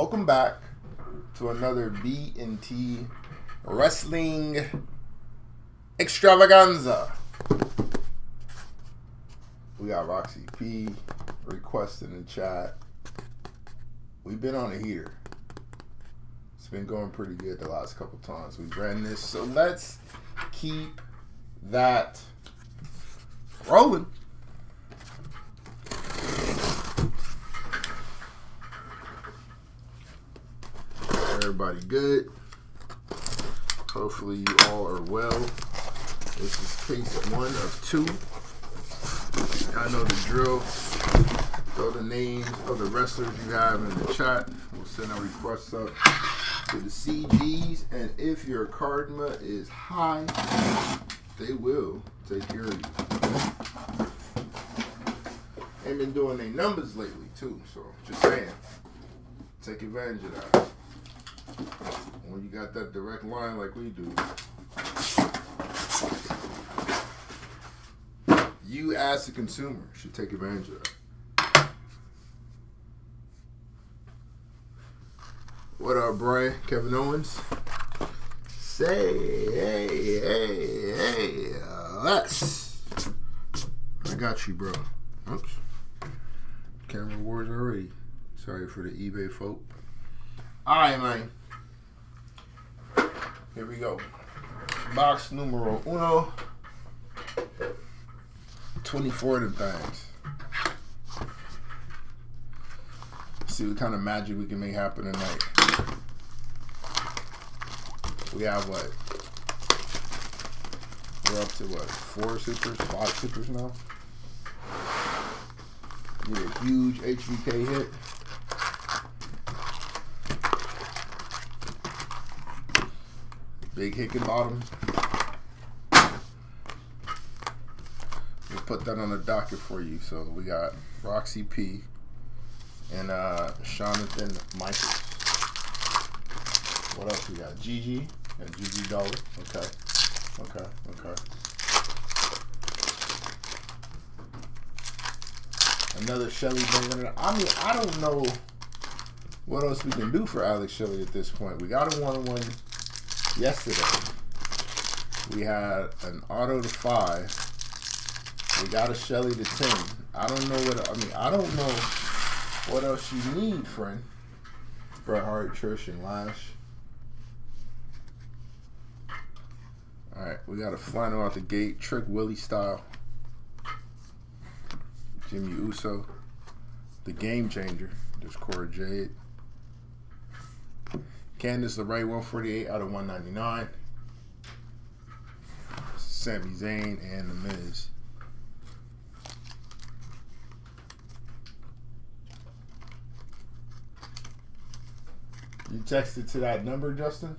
Welcome back to another B&T Wrestling Extravaganza. We got Roxy P requesting in the chat. We've been on a heater. It's been going pretty good the last couple times we ran this. So let's keep that rolling. Everybody good? Hopefully you all are well. This is case 1 of 2. I know the drill. Throw the names of the wrestlers you have in the chat. We'll send our requests up to the CGs, and if your cardma is high, they will take care of you. They've been doing their numbers lately too, so just saying, take advantage of that. When you got that direct line like we do, you as a consumer should take advantage of that. What up, Brian? Kevin Owens? Say, hey, let's. I got you, bro. Oops. Camera wars already. Sorry for the eBay folk. Alright, man. Here we go. Box numero 1. 24 of them things. See what kind of magic we can make happen tonight. We have what? We're up to what? 4 supers? 5 supers now? Need a huge HBK hit. Big Hickenbottom. We'll put that on the docket for you. So we got Roxy P and Jonathan Michaels. What else we got? Gigi and Gigi Dollar. Okay. Another Shelly banger. I mean, I don't know what else we can do for Alex Shelley at this point. We got a 1-1 yesterday. We had an auto to 5. We got a Shelly to 10. I don't know what else you need, friend. Bret Hart, Trish, and Lash. Alright, we got a flannel out the gate. Trick Willie style. Jimmy Uso. The Game Changer. There's Cora Jade. Candice LeRae, 148 out of 199. Sami Zayn and The Miz. You texted to that number, Justin?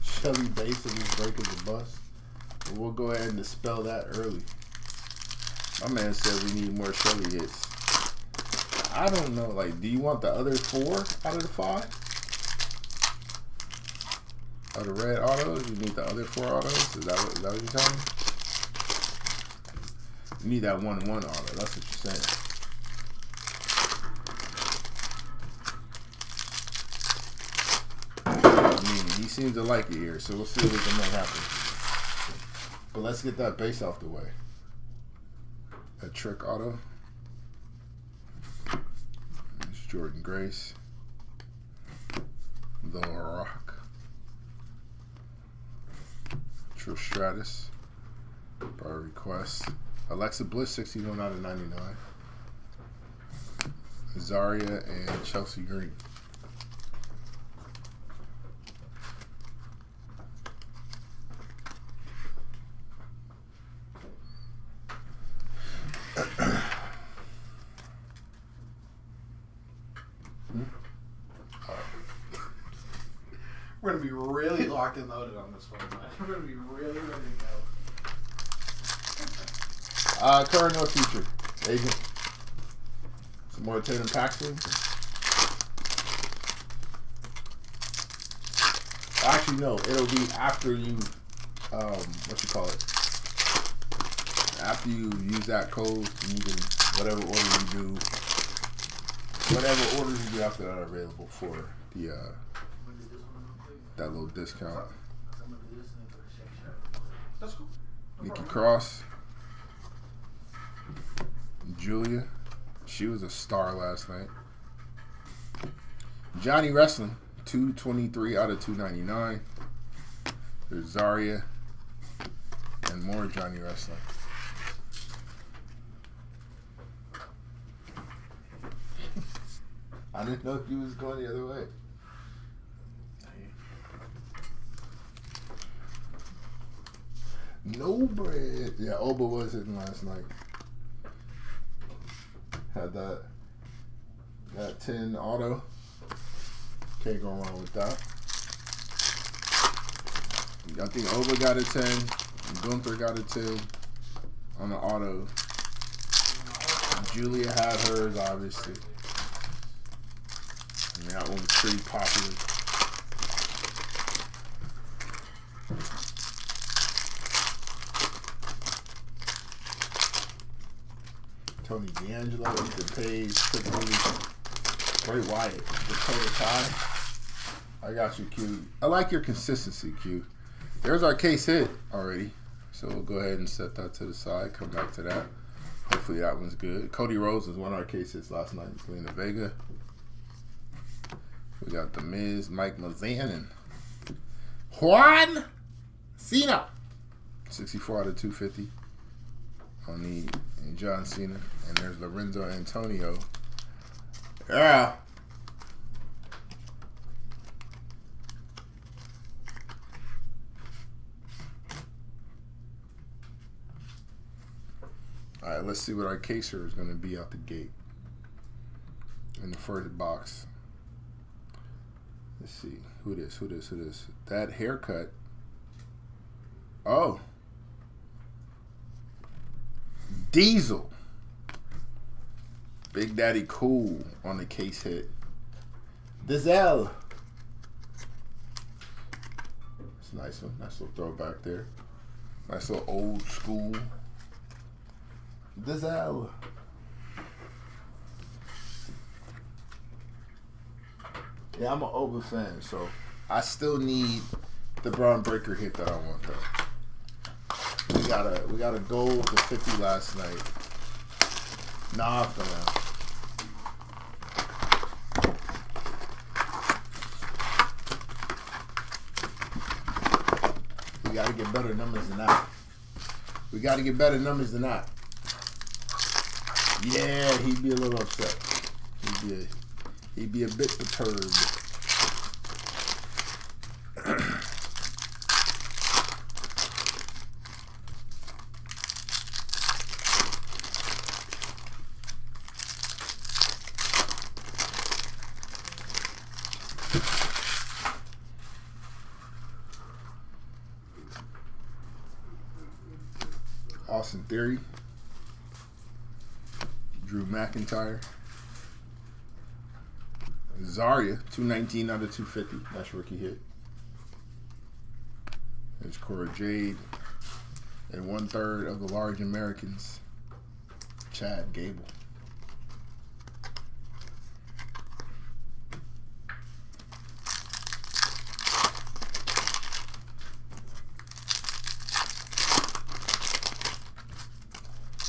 Shelly basically breaking the bus. But we'll go ahead and dispel that early. My man said we need more Shelly hits. I don't know. Like, do you want the other 4 out of the 5? Are the red autos? You need the other 4 autos? Is that what you're telling me? You need that 1-1 auto. That's what you're saying. I mean, he seems to like it here, so we'll see what we can make happen. But let's get that base off the way. A Trick auto. Jordan Grace, The Rock, Trish Stratus, by request, Alexa Bliss, 61 out of 99, Zarya and Chelsea Green. We're going to be really locked and loaded on this one, man. We're going to be really ready to go. Current or future? Agent. Some more Tatum Paxton. Actually, no. It'll be after you, what you call it? After you use that code, you can whatever orders you do after that are available for the that little discount. That's cool. Nikki Cross, Julia, she was a star last night. Johnny Wrestling, 223 out of 299. There's Zarya and more Johnny Wrestling. I didn't know if you was going the other way. No bread. Yeah, Oba was hitting last night. Had that 10 auto. Can't go wrong with that. I think Oba got a 10. Gunther got a 10 on the auto. Julia had hers, obviously. And that one was pretty popular. Tony D'Angelo, Ethan Page, Bray Wyatt, Dakota Kai. I got you, Q. I like your consistency, Q. There's our case hit already. So we'll go ahead and set that to the side. Come back to that. Hopefully that one's good. Cody Rhodes was one of our case hits last night. Selena Vega. We got The Miz, Mike Mazan, and Juan Cena. 64 out of 250 on the John Cena. And there's Lorenzo Antonio. Yeah. All right, let's see what our caser is going to be out the gate in the first box. Let's see. Who this? That haircut. Oh. Diesel. Big Daddy Cool on the case hit. Diesel. It's a nice one. Nice little throwback there. Nice little old school. Diesel. Yeah, I'm an Oba fan, so I still need the Braun Breaker hit that I want though. We got a goal for 50 last night. Nah, for now. We gotta get better numbers than that. Yeah, he'd be a little upset. He'd be a bit perturbed. Austin Theory. Drew McIntyre. Zarya, 219 out of 250. That's rookie hit. There's Cora Jade. And 1/3 of the large Americans. Chad Gable.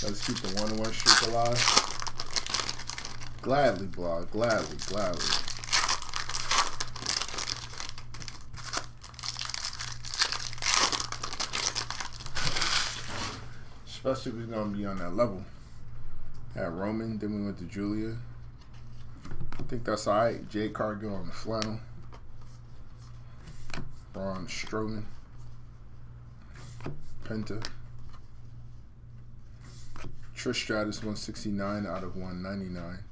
Let's keep the 1-1 streak alive. Gladly, blog. Gladly. Especially if we're going to be on that level. Had Roman, then we went to Julia. I think that's alright. Jade Cargill on the flannel. Braun Strowman. Penta. Trish Stratus, 169 out of 199.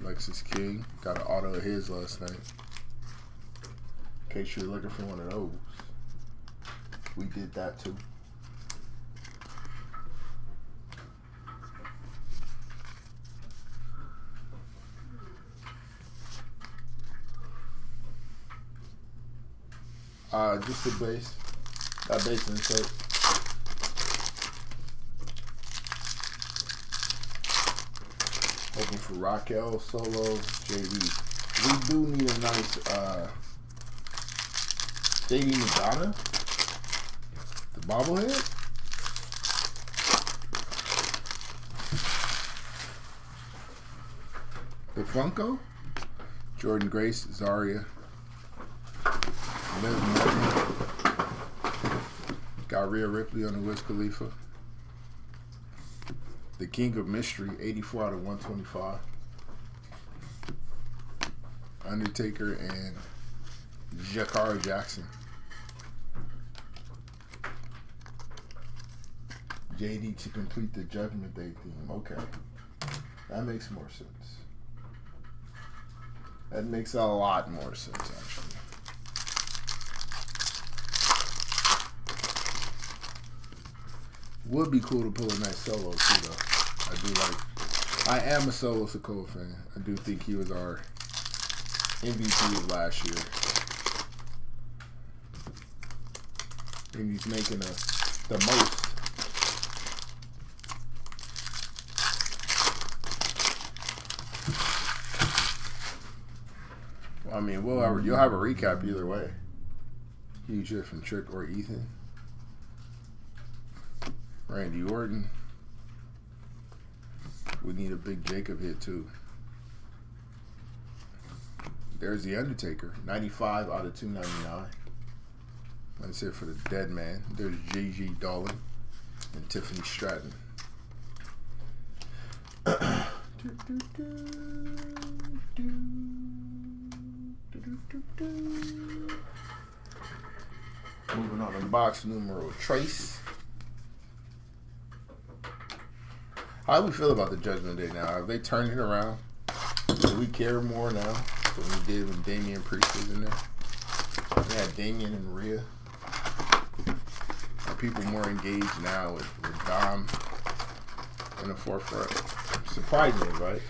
Lexus King got an auto of his last night. In case you're looking for one of those, we did that too. Just the base. That base insert. Raquel Solo JD. We do need a nice JD Madonna. The bobblehead. The Funko. Jordan Grace, Zaria. Liv Morgan. Got Rhea Ripley on the Wiz Khalifa. The King of Mystery, 84 out of 125. Undertaker and Jakara Jackson. JD to complete the Judgment Day theme. Okay. That makes more sense. That makes a lot more sense, actually. Would be cool to pull a nice Solo too, though. I am a Solo Sikoa fan. I do think he was our MVP of last year. And he's making the most. Well, I mean, you'll have a recap either way. Huge hit from Trick or Ethan. Randy Orton. We need a big Jacob hit too. There's the Undertaker, 95 out of 299. That's it for the dead man. There's Gigi Dolan and Tiffany Stratton. Moving on to box numero Trace. How do we feel about the Judgment Day now? Have they turned it around? Do we care more now than we did when Damian Priest was in there? We had Damian and Rhea. Are people more engaged now with Dom in the forefront? Surprisingly, right?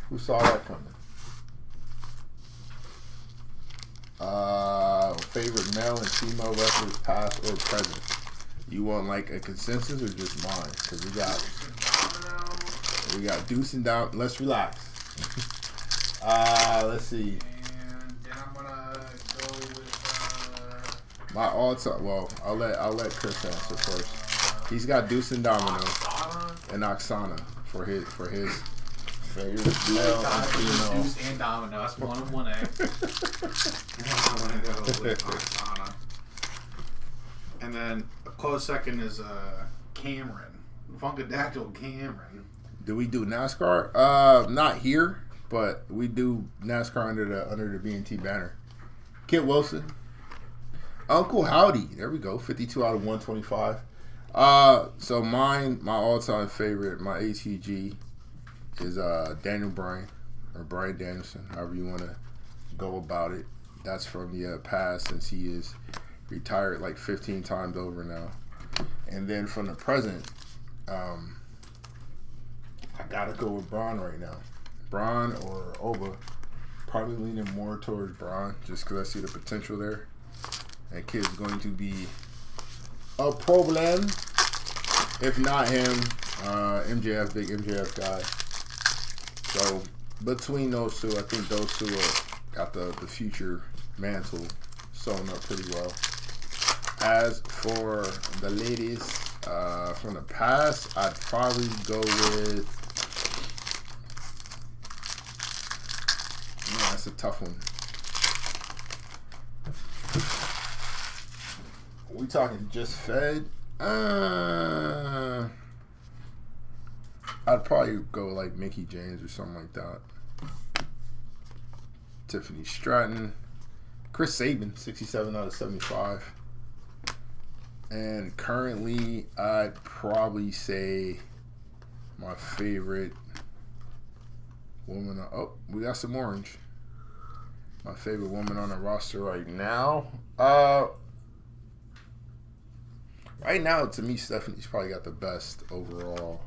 Who saw that coming? Favorite male and female wrestlers, past or present? You want like a consensus or just mine? Because we got Deuce and Dom. Let's relax. Let's see. And then I'm gonna go with my all-time. Well, I'll let Chris answer first. He's got Deuce and Domino and Oksana for his favorite male and female. Deuce and Domino. That's 1 and 1A. And then I'm gonna go with Oksana. And then a close second is Cameron, Funkadactyl Cameron. Do we do NASCAR? Not here, but we do NASCAR under the B&T banner. Kit Wilson, Uncle Howdy. There we go. 52 out of 125. So my all-time favorite, my ATG, is Daniel Bryan or Bryan Danielson, however you want to go about it. That's from the past, since he is retired like 15 times over now. And then from the present, I gotta go with Braun right now. Braun or Oba. Probably leaning more towards Braun just because I see the potential there. That kid's going to be a problem. If not him, MJF, big MJF guy. So between those two, I think those two got the future mantle sewn up pretty well. As for the ladies from the past, I'd probably go with. Yeah, that's a tough one. We talking just Fed? I'd probably go like Mickie James or something like that. Tiffany Stratton. Chris Sabin, 67 out of 75. And currently, I'd probably say my favorite woman. Oh, we got some orange. My favorite woman on the roster right now. Right now, to me, Stephanie's probably got the best overall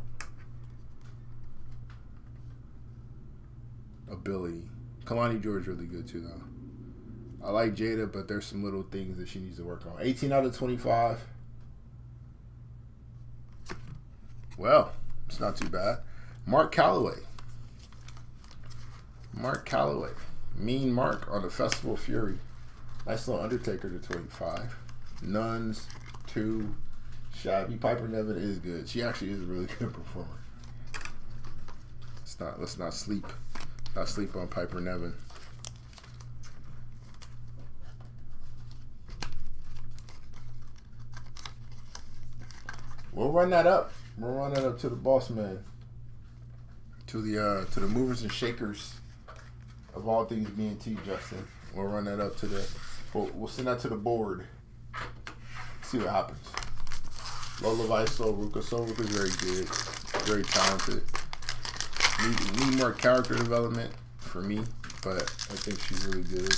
ability. Kalani George really good too, though. I like Jada, but there's some little things that she needs to work on. 18 out of 25. Well, it's not too bad. Mark Calloway. Mark Calloway. Mean Mark on the Festival Fury. Nice little Undertaker to 25. Nuns 2. Shabby. Piper Niven is good. She actually is a really good performer. Let's not sleep. Not sleep on Piper Niven. We'll run that up. We'll run that up to the boss man. To the movers and shakers of all things B&T, Justin. We'll run that up to the. We'll send that to the board. See what happens. Lola Viso, Ruka. So Ruka's very good, very talented. Need more character development for me, but I think she's really good.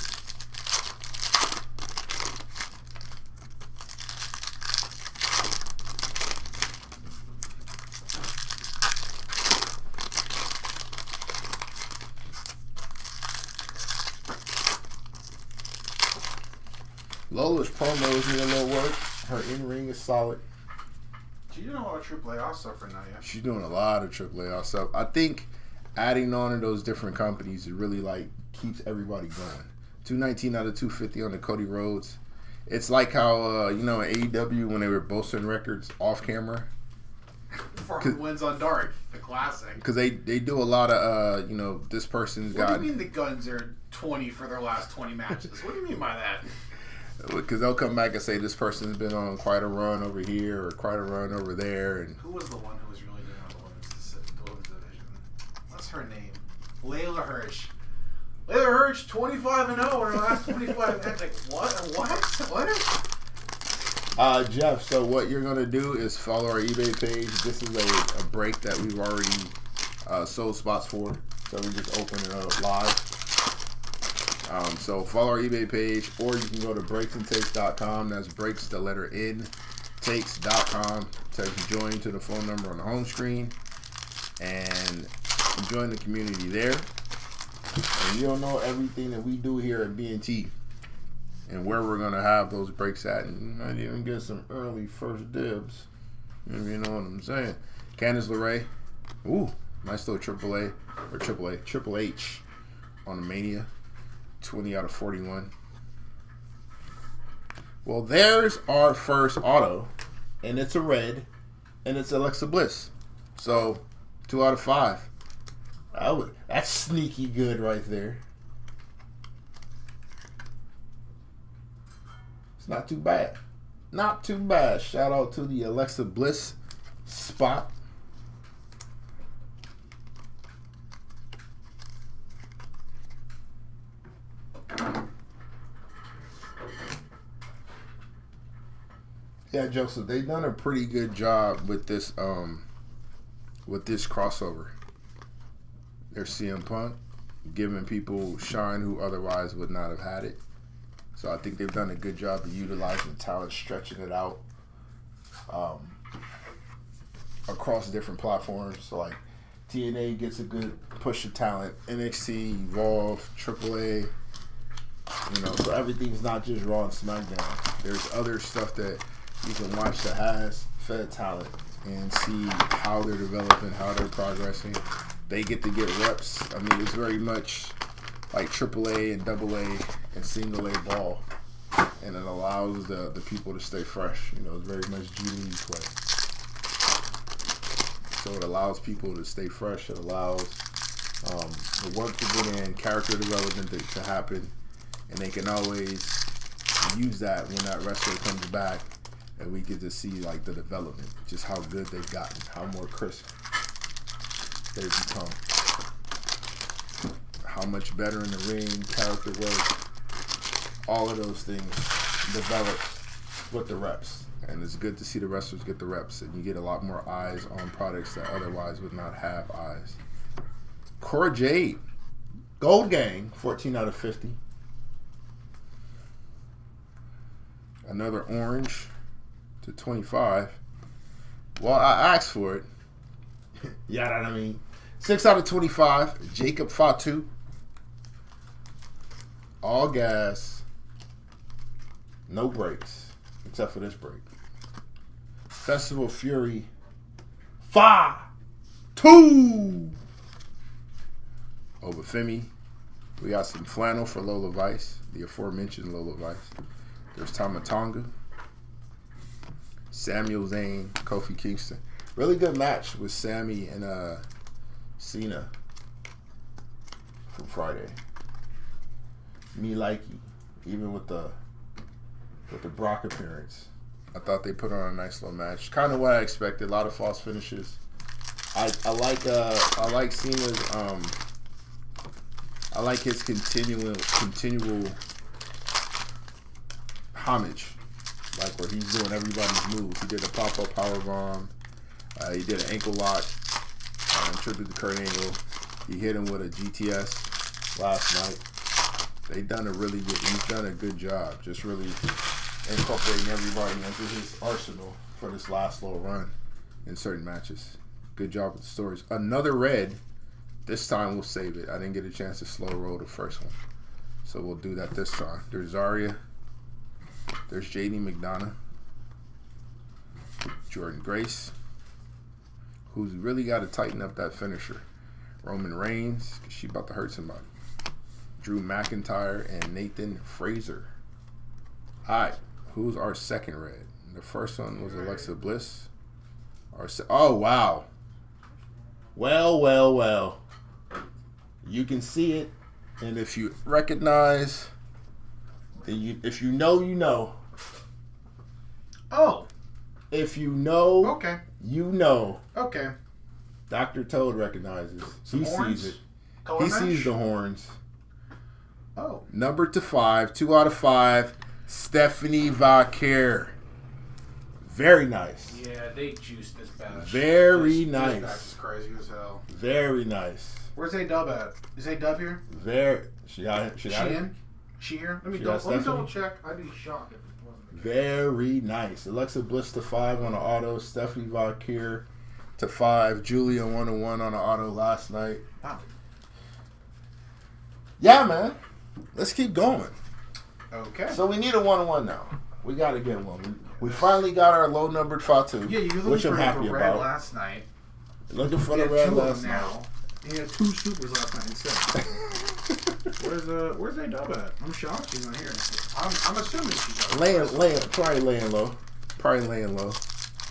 Lola's promos need a little work. Her in-ring is solid. She's doing a lot of AAA stuff right now, yeah. She's doing a lot of AAA stuff. I think adding on to those different companies, it really like keeps everybody going. 219 out of 250 on the Cody Rhodes. It's like how in AEW when they were boasting records off camera. For who wins on Dark, the classic. Because they do a lot of this person's got. What do you mean the Guns are 20 for their last 20 matches? What do you mean by that? Because they'll come back and say this person's been on quite a run over here or quite a run over there. And who was the one who was really good on the women's division? What's her name? Layla Hirsch. Layla Hirsch, 25-0 in her last 25 matches. Like, what? Jeff, so what you're going to do is follow our eBay page. This is a break that we've already sold spots for. So we just open it up live. So follow our eBay page, or you can go to breaksandtakes.com. That's breaks, the letter N, takes.com. Text join to the phone number on the home screen and join the community there. And you'll know everything that we do here at B&T and where we're going to have those breaks at. And you might even get some early first dibs. You know what I'm saying? Candice LeRae. Ooh, nice little Triple H on the Mania. 20 out of 41. Well, there's our first auto, and it's a red, and it's Alexa Bliss. So, 2 out of 5. That's sneaky good right there. It's not too bad. Not too bad. Shout out to the Alexa Bliss spot. Yeah, Joseph, they've done a pretty good job with this crossover. There's CM Punk giving people shine who otherwise would not have had it. So I think they've done a good job of utilizing the talent, stretching it out across different platforms. So like TNA gets a good push of talent, NXT, Evolve, AAA. So everything's not just Raw and SmackDown. There's other stuff that you can watch that has fed talent and see how they're developing, how they're progressing. They get to get reps. I mean, it's very much like AAA and AA and single A ball, and it allows the people to stay fresh. It's very much G League play. So it allows people to stay fresh. It allows the work to get in, character development to happen, and they can always use that when that wrestler comes back. And we get to see like the development, just how good they've gotten, how more crisp they've become, how much better in the ring, character work, all of those things develop with the reps. And it's good to see the wrestlers get the reps, and you get a lot more eyes on products that otherwise would not have eyes. Cora Jade, Gold Gang, 14 out of 50. Another orange to 25. Well, I asked for it. You know what I mean? 6 out of 25. Jacob Fatu. All gas. No brakes. Except for this break. Festival Fury. 5-2. Over Femi. We got some flannel for Lola Vice, the aforementioned Lola Vice. There's Tamatonga, Samuel Zayn, Kofi Kingston. Really good match with Sammy and Cena from Friday. Me likey, even with the Brock appearance. I thought they put on a nice little match. Kind of what I expected. A lot of false finishes. I like Cena's I like his continual homage, like where he's doing everybody's moves. He did a pop-up powerbomb. He did an ankle lock, tribute to Kurt Angle. He hit him with a GTS last night. He's done a good job, just really incorporating everybody into his arsenal for this last little run in certain matches. Good job with the stories. Another red. This time we'll save it. I didn't get a chance to slow roll the first one, so we'll do that this time. There's Zarya. There's JD McDonough. Jordan Grace, who's really got to tighten up that finisher. Roman Reigns, because she about to hurt somebody. Drew McIntyre and Nathan Fraser. All right, who's our second red? The first one was Alexa Bliss. Oh, wow. Well. You can see it, and if you recognize, if you know, you know. Oh. If you know, okay. You know. Okay. Dr. Toad recognizes. He sees it. Color he match? sees the horns. Oh. Number 5, 2 out of 5, Stephanie Vaquer. Very nice. Yeah, they juiced this batch. Very nice. This batch is crazy as hell. Very nice. Where's A-Dub at? Is A-Dub here? She got it. She here? Let me double check. I'd be shocked if it wasn't. Very nice. Alexa Bliss to 5 on the auto. Stephanie Vaquer to 5. Julia 1-1 on the auto last night. Wow. Yeah, man. Let's keep going. Okay. So we need a 1-1 now. We got to get one. We finally got our low numbered Fatu. Yeah, you were which looking I'm for happy red about. last night. Looking for the red last night. Now. He had 2 supers last night instead. Where's A-Dub at? I'm shocked she's not here. I'm assuming she's probably laying low.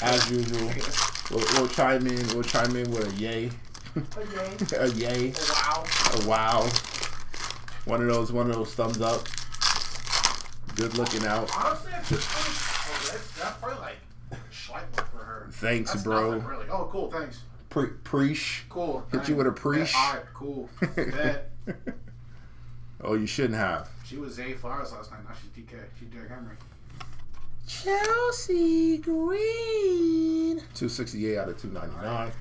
As usual. We'll chime in with a yay. A yay. A wow. One of those thumbs up. Good looking out. Honestly, that's probably like Schleitler for her. Thanks, that's bro. Nothing, really. Oh, cool. Thanks. Preach. Cool. Hit you with a preach. All right, cool. Bet. Oh, you shouldn't have. She was Zay Flowers last night. Now she's DK. She's Derrick Henry. Chelsea Green. 268 out of 299. Right.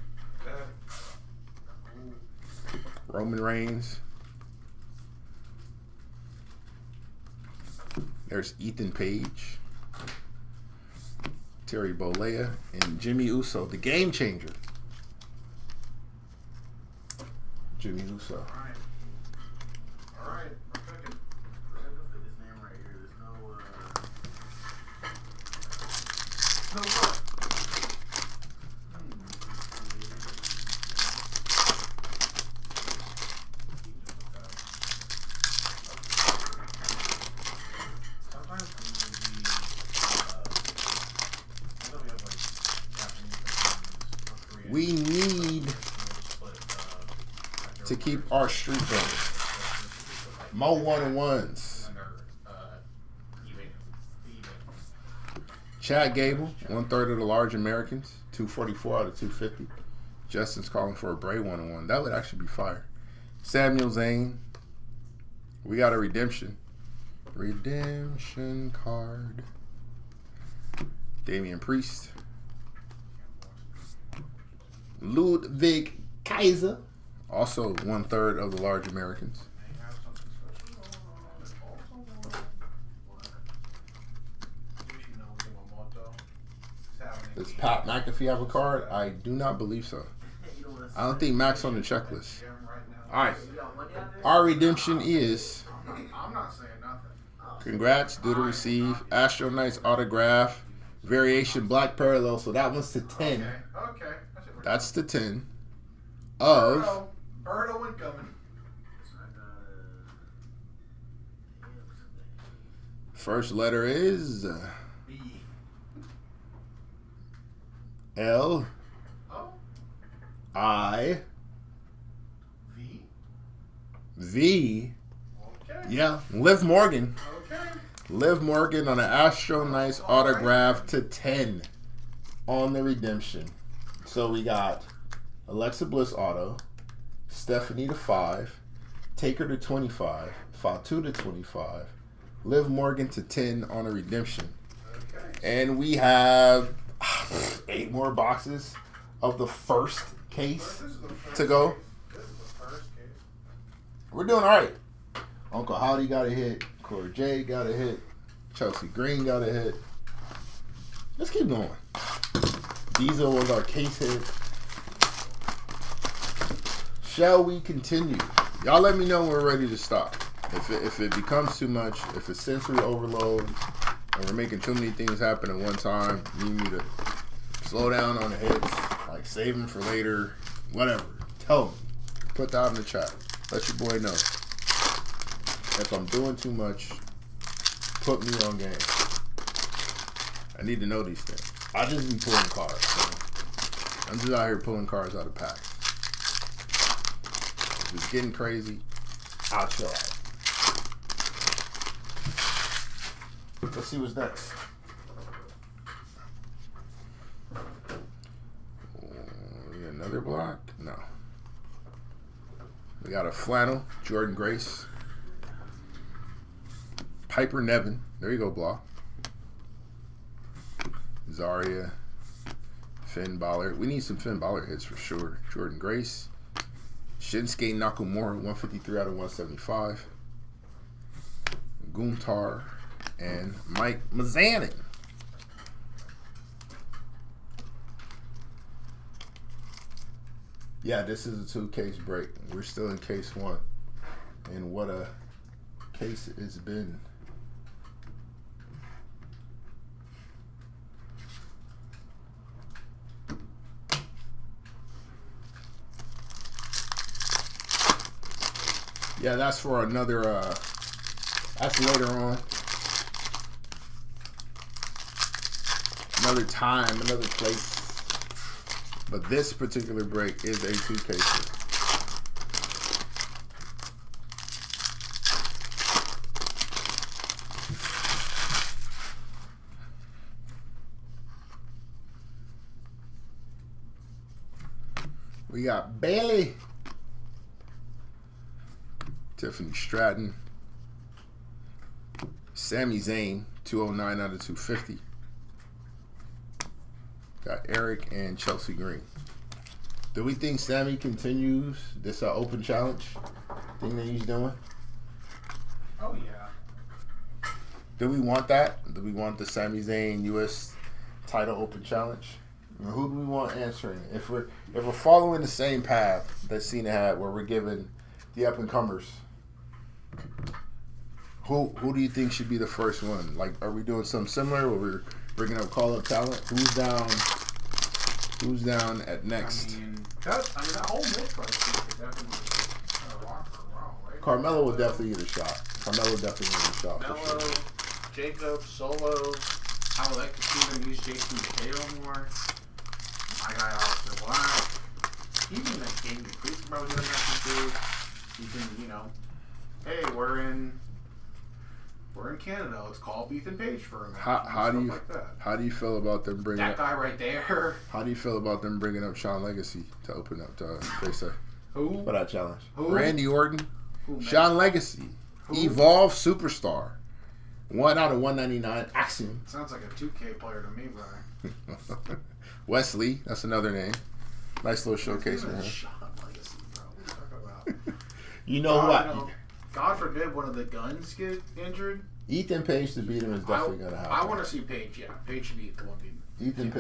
Roman Reigns. There's Ethan Page. Terry Bollea. And Jimmy Uso, the game changer. Jimmy Uso. All right. I'm fucking his name right here. There's no what? We need to keep our streak going. More 1-on-1s. Chad Gable, 1/3 of the large Americans, 244 out of 250. Justin's calling for a Bray 1-on-1. That would actually be fire. Samuel Zayn. We got a redemption. Redemption card. Damian Priest. Ludwig Kaiser. Also 1/3 of the large Americans. Does Pat McAfee have a card? I do not believe so. I don't think Mac's on the checklist. Alright. Our redemption is... I'm not saying nothing. Congrats, due to receive. Astro Knights autograph. Variation black parallel. So that one's to 10. Okay. That's the 10 of... Birdo incoming. First letter is B. L. Oh. I. V. V. Okay. Yeah, Liv Morgan. Okay. Liv Morgan on an Astro Nice autograph to 10 on the redemption. So we got Alexa Bliss auto, Stephanie to 5, Taker to 25, Fatu to 25, Liv Morgan to 10 on a redemption. Okay. And we have 8 more boxes of the first case to go. This is the first case. We're doing all right. Uncle Howdy got a hit. Corey J got a hit. Chelsea Green got a hit. Let's keep going. Diesel was our case hit. Shall we continue? Y'all let me know when we're ready to stop. If it becomes too much, if it's sensory overload, and we're making too many things happen at one time, you need me to slow down on the hits, like save them for later, whatever. Tell me. Put that in the chat. Let your boy know. If I'm doing too much, put me on game. I need to know these things. I just be pulling cards. So I'm just out here pulling cards out of packs. If it's getting crazy, I'll chill out. Let's see what's next. Another block? No. We got a flannel, Jordan Grace. Piper Nevin. There you go, block. Zarya. Finn Balor. We need some Finn Balor hits for sure. Jordan Grace. Shinsuke Nakamura, 153 out of 175. Guntar. And Mike Mazanin. Yeah, this is a 2-case break. We're still in case 1. And what a case it's been. Yeah, that's for another, that's later on. Another time, another place. But this particular break is a 2-case. We got Bailey. Tiffany Stratton. Sami Zayn, 209 out of 250. Got Eric and Chelsea Green. Do we think Sami continues this open challenge thing that he's doing? Oh, yeah. Do we want that? Do we want the Sami Zayn U.S. title open challenge? Who do we want answering? If we're following the same path that Cena had, where we're giving the up and comers, who do you think should be the first one? Like, are we doing something similar where we're bringing up call up talent? Who's down at next? I mean, that whole mid price could definitely rock for a while, right? Carmelo would definitely get a shot. Carmelo definitely get a shot. Mello, For sure. Jacob, Solo. I would like to see them use Jason Tatum more. My guy Alistair Black. Even that game, the Priest probably get a message too. You can, hey, we're in Canada. Let's call up Ethan Page for a match. How do you feel about them bringing that guy right there? How do you feel about them bringing up Sean Legacy to open up to face that? Who? For that challenge? Who? Randy Orton, Who, Sean Legacy, Who? Evolve Superstar, 1 out of 199. Axiom. Sounds like a 2K player to me, brother. Wesley, that's another name. Nice little showcase for him. Sean Legacy, bro. What are you talking about? You know what? God forbid one of the guns get injured. Ethan Page to beat him is definitely going to happen. I want to see Page, yeah. Page should be the one beating. Ethan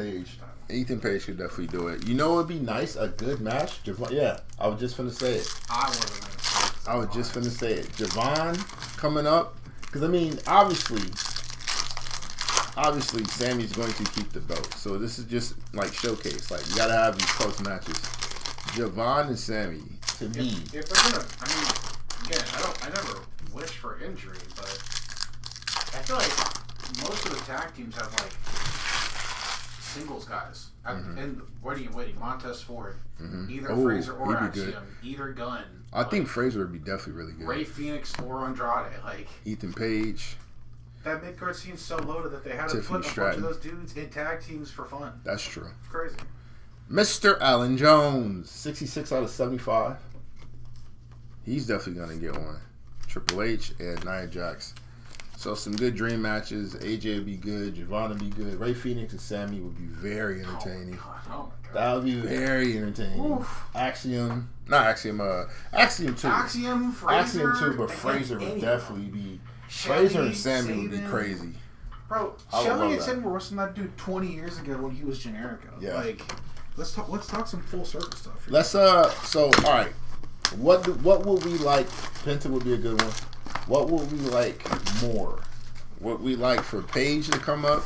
Page could definitely do it. You know what would be nice? A good match? Yeah, I was just finna say it. I was just finna say it. Javon coming up. Because, I mean, obviously, Sammy's going to keep the belt. So this is just, like, showcase. Like, you got to have these close matches. Javon and Sammy, to me. If they're going to, again, I never wish for injury, but I feel like most of the tag teams have like singles guys. And what are you waiting? Montez Ford, either Fraser or Axiom, either Gunn. I think Fraser would be definitely really good. Ray Phoenix or Andrade, like Ethan Page. That mid-card scene's so loaded that they had to put a bunch of those dudes in tag teams for fun. That's true. It's crazy. Mr. Allen Jones, 66 out of 75. He's definitely going to get one. Triple H and Nia Jax. So some good dream matches. AJ would be good. Javon would be good. Ray Phoenix and Sammy would be very entertaining. Oh my God. That would be very entertaining. Oof. Axiom 2. Axiom 2, but Fraser would definitely be. Fraser and Sammy would be crazy. Bro, Shelly and Sammy were wrestling that dude 20 years ago when he was Generico. Yeah. Like, let's talk some full circle stuff here. Let's so all right. What would we like? Penta would be a good one. What would we like more? What we like for Paige to come up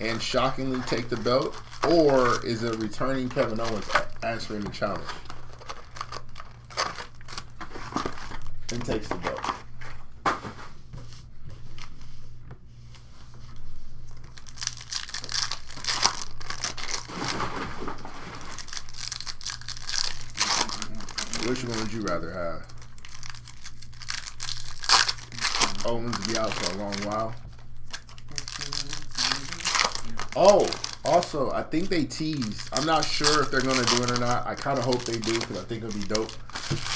and shockingly take the belt, or is it returning Kevin Owens answering the challenge and takes the belt? Which one would you rather have? Owens be out for a long while. Oh, also, I think they teased. I'm not sure if they're going to do it or not. I kind of hope they do because I think it'll be dope.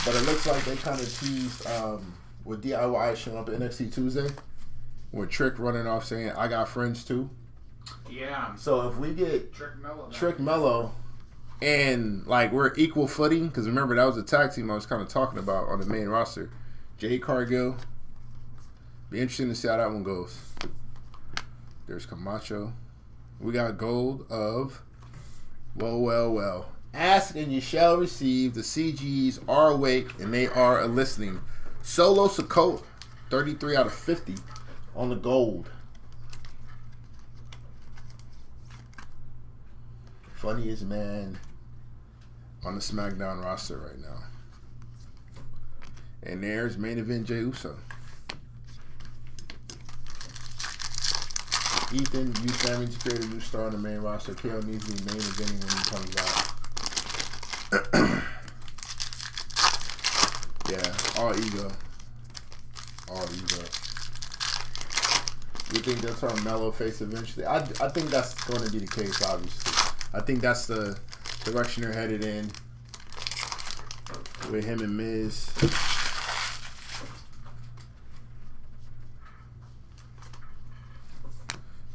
But it looks like they kind of teased with DIY showing up at NXT Tuesday with Trick running off saying, I got friends too. Yeah. So if we get Trick Mello and like we're equal footing, because remember that was a tag team I was kind of talking about on the main roster. Jade Cargill. Be interesting to see how that one goes. There's Camacho. We got gold of well. Ask and you shall receive. The CGs are awake and they are listening. Solo Sikoa, 33 out of 50 on the gold. Funniest man on the SmackDown roster right now. And there's main event Jey Uso. Ethan, you Sammy to create a new star on the main roster. KO needs to be main eventing when he comes out. Yeah, all ego. All ego. You think they'll turn Mello face eventually? I think that's going to be the case, obviously. I think that's the direction they're headed in with him and Miz.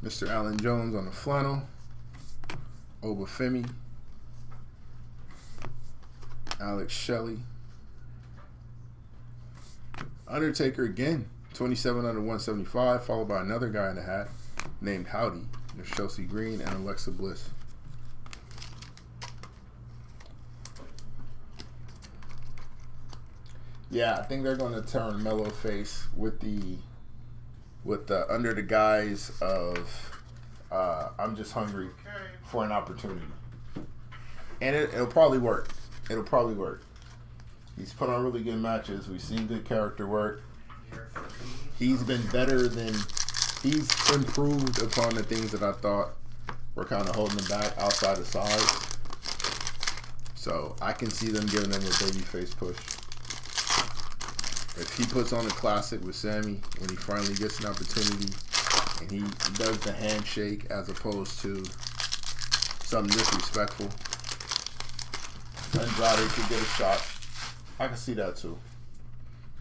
Mr. Allen Jones on the flannel. Obafemi. Alex Shelley. Undertaker again. 27 under 175. Followed by another guy in the hat named Howdy. There's Chelsea Green and Alexa Bliss. Yeah, I think they're going to turn Mello face with the under the guise of I'm just hungry for an opportunity. And it'll probably work. It'll probably work. He's put on really good matches. We've seen good character work. He's been better than... He's improved upon the things that I thought were kind of holding him back outside the size. So I can see them giving him a babyface push. If he puts on a classic with Sammy when he finally gets an opportunity and he does the handshake as opposed to something disrespectful, Andrade could get a shot. I can see that too.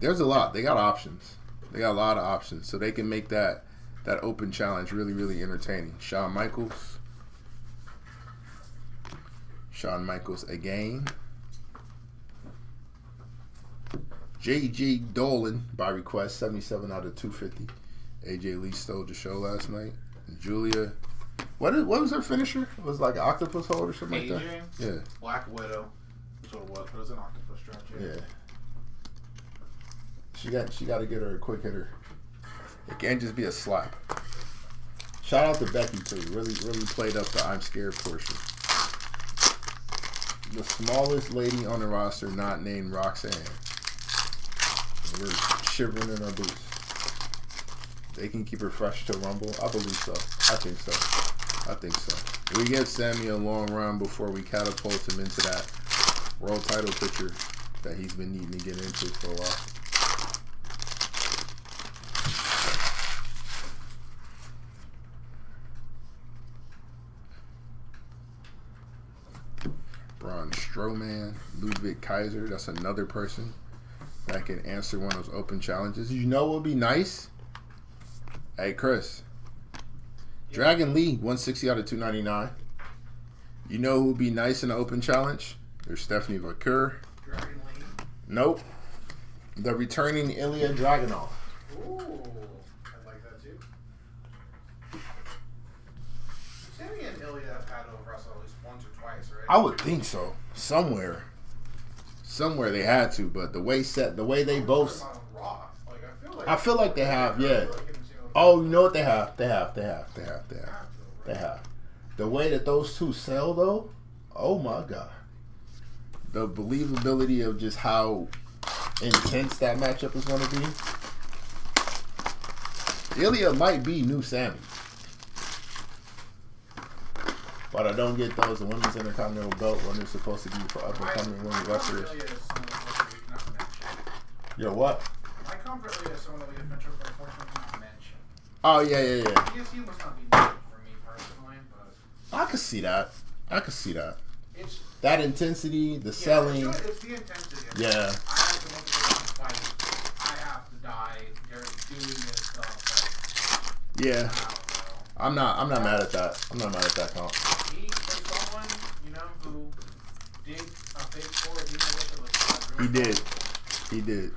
There's a lot. They got options. They got a lot of options. So they can make that open challenge really, really entertaining. Shawn Michaels again. J.G. Dolan, by request, 77 out of 250. AJ Lee stole the show last night. Julia, what was her finisher? It was like an octopus hold or something like that? Yeah. Black Widow. That's what it was. But it was an octopus stretch. Yeah. She got to get her a quick hitter. It can't just be a slap. Shout out to Becky too. Really played up the I'm scared portion. The smallest lady on the roster not named Roxanne. We're shivering in our boots. They can keep her fresh till Rumble. I believe so. I think so. I think so. We give Sammy a long run before we catapult him into that world title picture that he's been needing to get into for a while. Braun Strowman, Ludwig Kaiser. That's another person that can answer one of those open challenges. You know what would be nice? Hey, Chris. Dragon Lee, 160 out of 299. You know who would be nice in the open challenge? There's Stephanie Vaquer. Dragon Lee. Nope. The returning Ilya Dragunov. Ooh, I like that too. Sammy and Ilya have had to wrestle at least once or twice, right? I would think so. Somewhere they had to, but the way they both. Raw. Like, I feel like they have, yeah. Oh, you know what they have? They have. The way that those two sell, though, oh my God. The believability of just how intense that matchup is going to be. Ilya might be new Sammy. But I don't get those. The women's intercontinental belt when they're supposed to be for up and coming women wrestlers. Yo, what? My comfort leader is someone that we eventually unfortunately not mention. Oh, yeah. He must not be new for me personally, but I could see that. it's That intensity, the selling. It's the intensity. Yeah. I have to make it fight. I have to die. They're doing this stuff. Like, Yeah. wow, I'm not mad at that. I'm not mad at that count. he was someone, who did a big for it. He did. He did.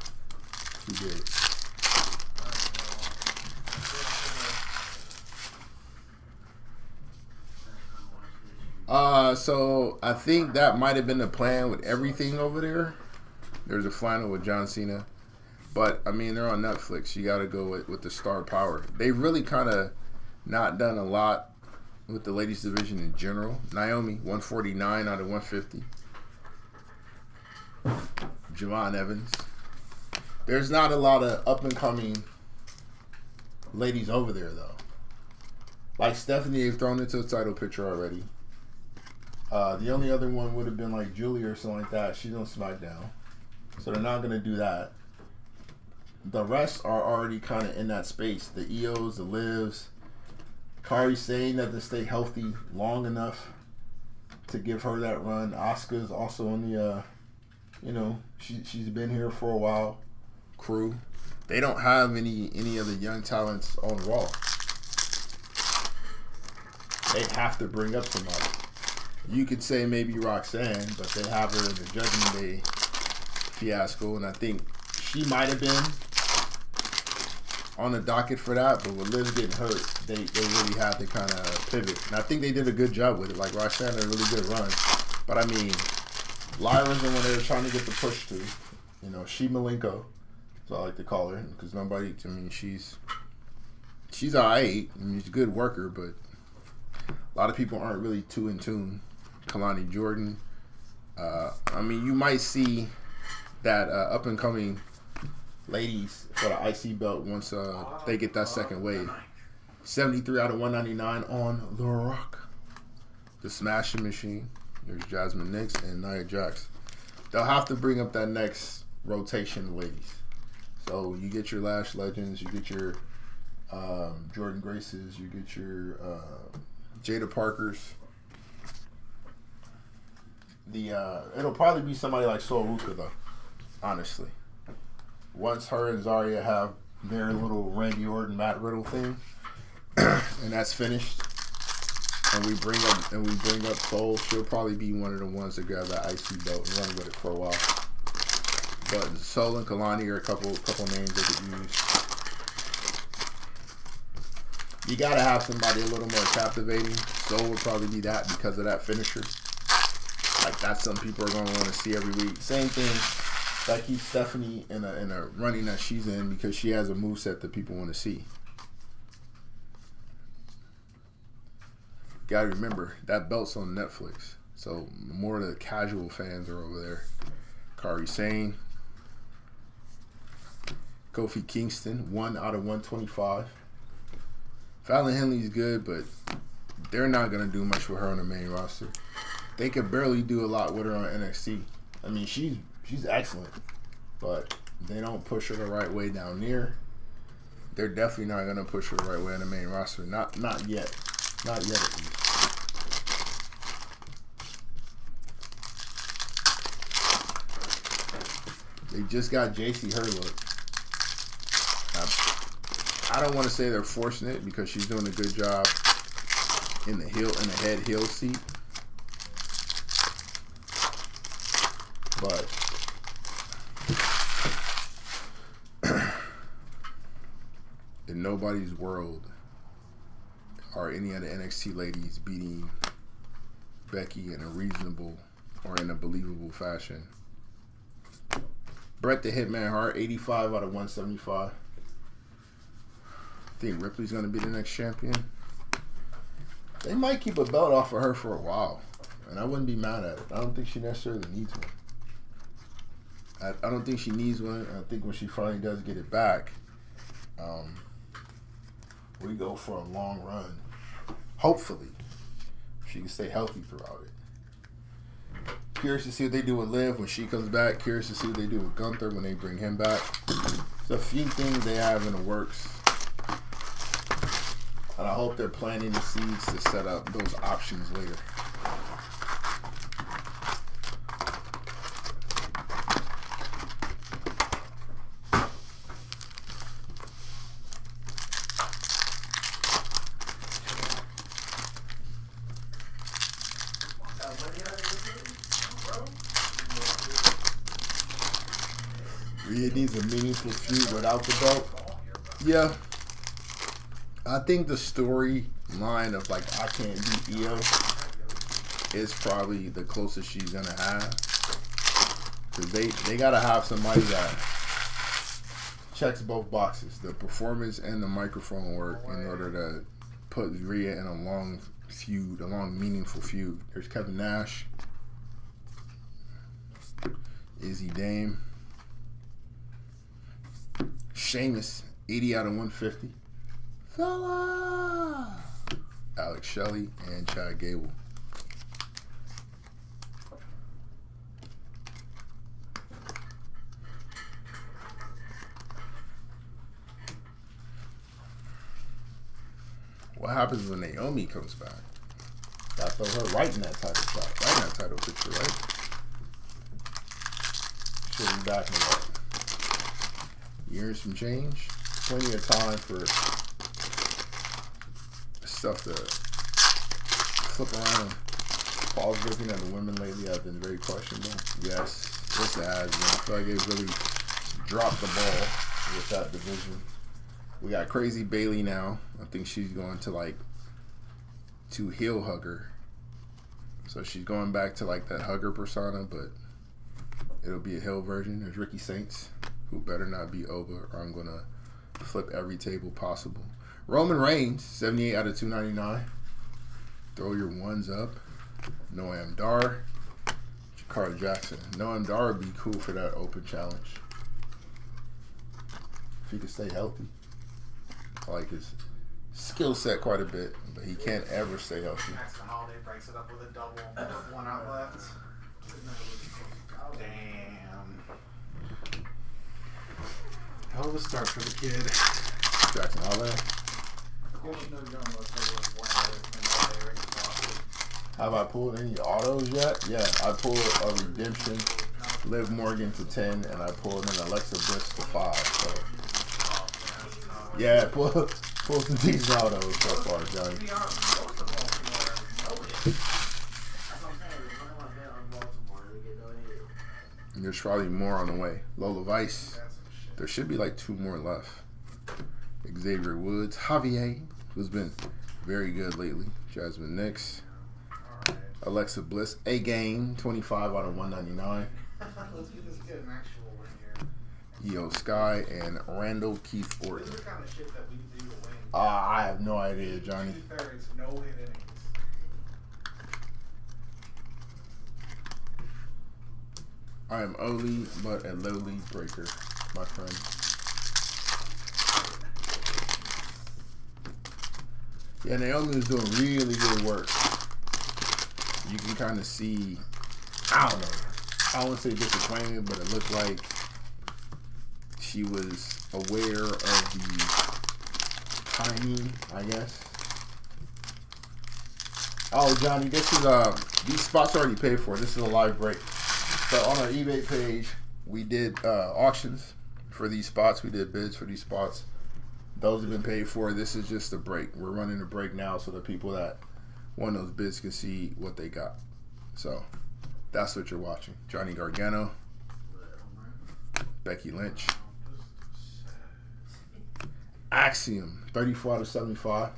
So I think that might have been the plan with everything over there. There's a final with John Cena. But, I mean, they're on Netflix. You got to go with the star power. They've really kind of not done a lot with the ladies division in general. Naomi, 149 out of 150. Javon Evans. There's not a lot of up-and-coming ladies over there, though. Like Stephanie, they've thrown into the title picture already. The only other one would have been like Julia or something like that. She's on SmackDown. So they're not going to do that. The rest are already kind of in that space. The EOs, the Livs. Kari saying that to stay healthy long enough to give her that run. Asuka's also on the, she's been here for a while. Crew. They don't have any of the young talents on Raw. They have to bring up somebody. You could say maybe Roxanne, but they have her in the Judgment Day fiasco, and I think she might have been on the docket for that, but with Liv getting hurt, they really had to kind of pivot. And I think they did a good job with it. Like, Roxanne had a really good run. But, I mean, Lyra's the one they were trying to get the push to. She Malenko, as I like to call her, because she's all right. I mean, she's a good worker, but a lot of people aren't really too in tune. Kalani Jordan. You might see that up-and-coming ladies for the IC belt once they get that second wave. 73 out of 199 on The Rock. The Smashing Machine. There's Jasmine Nix and Nia Jax. They'll have to bring up that next rotation of ladies. So you get your Lash Legends, you get your Jordan Graces, you get your Jada Parkers. It'll probably be somebody like Sol Ruka, though, honestly. Once her and Zarya have their little Randy Orton, Matt Riddle thing, and that's finished, and we bring up Sol, she'll probably be one of the ones that grab that IC belt and run with it for a while. But Sol and Kalani are a couple names they could use. You gotta have somebody a little more captivating. Sol would probably be that because of that finisher. Like, that's something people are gonna want to see every week. Same thing that keeps Stephanie in a running that she's in because she has a moveset that people want to see. Gotta remember that belt's on Netflix, so more of the casual fans are over there. Kairi Sane, Kofi Kingston, 1 out of 125. Fallon Henley's good, but they're not gonna do much with her on the main roster. They could barely do a lot with her on NXT. I mean, she's excellent, but they don't push her the right way down there. They're definitely not gonna push her the right way on the main roster. Not yet. Not yet at least. They just got JC Herlock. I don't want to say they're forcing it because she's doing a good job in the head heel seat. But in nobody's world are any of the NXT ladies beating Becky in a reasonable or in a believable fashion. Bret the Hitman Hart, 85 out of 175. I think Ripley's going to be the next champion. They might keep a belt off of her for a while, and I wouldn't be mad at it. I don't think she necessarily needs one. I don't think she needs one. I think when she finally does get it back, we go for a long run. Hopefully, she can stay healthy throughout it. Curious to see what they do with Liv when she comes back. Curious to see what they do with Gunther when they bring him back. There's a few things they have in the works. And I hope they're planting the seeds to set up those options later. Rhea needs a meaningful feud without the belt. Yeah. I think the storyline of like I can't beat Io is probably the closest she's gonna have. Cause they gotta have somebody that checks both boxes, the performance and the microphone work, in order to put Rhea in a long feud, a long meaningful feud. There's Kevin Nash, Izzy Dame, Sheamus, 80 out of 150. Fella! Alex Shelley and Chad Gable. What happens when Naomi comes back? Gotta throw her right in that title shot, right in that title picture, right? She'll be back in what? Years from change? Plenty of time for stuff to flip around. Paul's looking at the women lately have been very questionable. Yes, this has. I feel like they really dropped the ball with that division. We got Crazy Bailey now. I think she's going to heel hugger. So she's going back to like that hugger persona, but it'll be a heel version. There's Ricky Saints, who better not be over, or I'm gonna flip every table possible. Roman Reigns, 78 out of 299. Throw your ones up. Noam Dar. Jakara Jackson. Noam Dar would be cool for that open challenge. If he could stay healthy. I like his skill set quite a bit, but he can't ever stay healthy. Jackson Holiday breaks it up with a double, one out left. Damn. Hell of a start for the kid. Jackson Holiday. Have I pulled any autos yet? Yeah, I pulled a Redemption, Liv Morgan to 10, and I pulled an Alexa Bliss to 5. So yeah, pull some decent autos so far, Johnny. And there's probably more on the way. Lola Vice. There should be like 2 more left. Xavier Woods, Javier, who's been very good lately. Jasmine Nix, Alexa Bliss, A Game, 25 out of 199. Let's get an actual one here. Io Sky and Randall Keith Orton. This is the kind of shit that we do to win. I have no idea, Johnny. 2/3, no hit innings. I am Oli, but a lowly breaker, my friend. Yeah, Naomi was doing really good work. You can kind of see, I don't know, I don't want to say disappointment, but it looked like she was aware of the timing, I guess. Oh, Johnny, this is these spots are already paid for. This is a live break. So on our eBay page, we did auctions for these spots. We did bids for these spots. Those have been paid for. This is just a break. We're running a break now so the people that won those bids can see what they got. So that's what you're watching. Johnny Gargano, Becky Lynch, Axiom, 34 out of 75.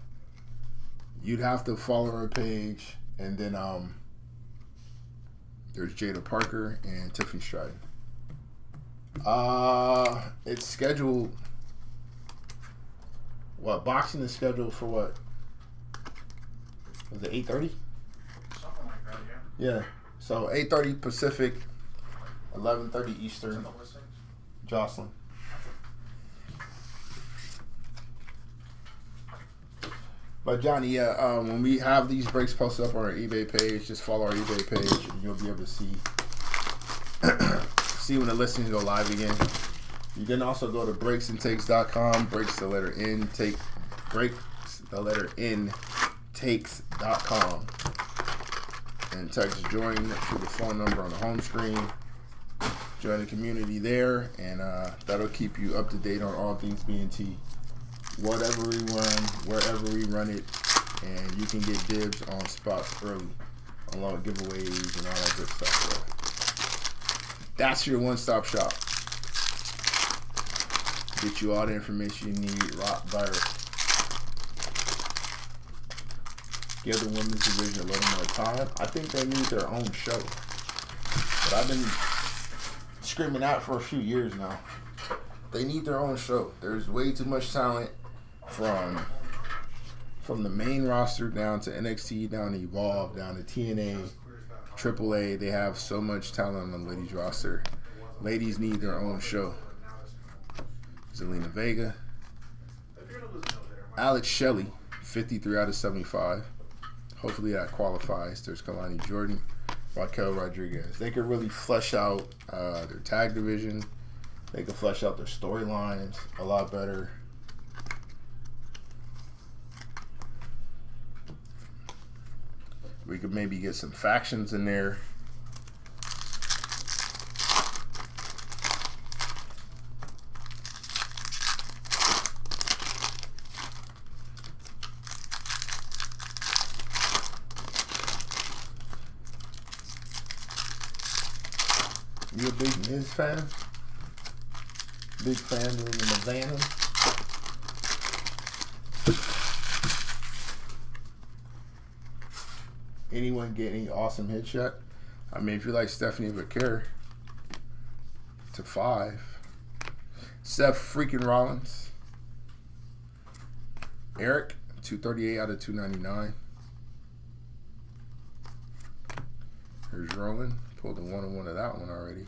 You'd have to follow her page, and then there's Jada Parker and Tiffany Stratton. It's scheduled. What, boxing is scheduled for what? Was it 8:30? Something like that, yeah. Yeah. So 8:30 Pacific, 11:30 Eastern. Jocelyn. But Johnny, yeah, when we have these breaks posted up on our eBay page, just follow our eBay page, and you'll be able to see see when the listings go live again. You can also go to breaksandtakes.com, breaks the letter N, breaks the letter N, takes.com, and text join to the phone number on the home screen. Join the community there, and that'll keep you up to date on all things BNT. Whatever we run, wherever we run it, and you can get dibs on spots early, along with giveaways and all that good stuff. So that's your one-stop shop. Get you all the information you need. Rock virus. Give the women's division a little more time. I think they need their own show. But I've been screaming out for a few years now. They need their own show. There's way too much talent from the main roster down to NXT, down to Evolve, down to TNA, AAA. They have so much talent on the ladies roster. Ladies need their own show. Zelina Vega, Alex Shelley, 53 out of 75. Hopefully that qualifies. There's Kalani Jordan, Raquel Rodriguez. They could really flesh out their tag division. They could flesh out their storylines a lot better. We could maybe get some factions in there. You a big Miz fan? Big fan of the Mazana? Anyone get any awesome headshot? I mean, if you like Stephanie Vaquer, to 5. Seth freaking Rollins. Eric, 238 out of 299. Here's Rowan. Pulled the 1-on-1 of that one already.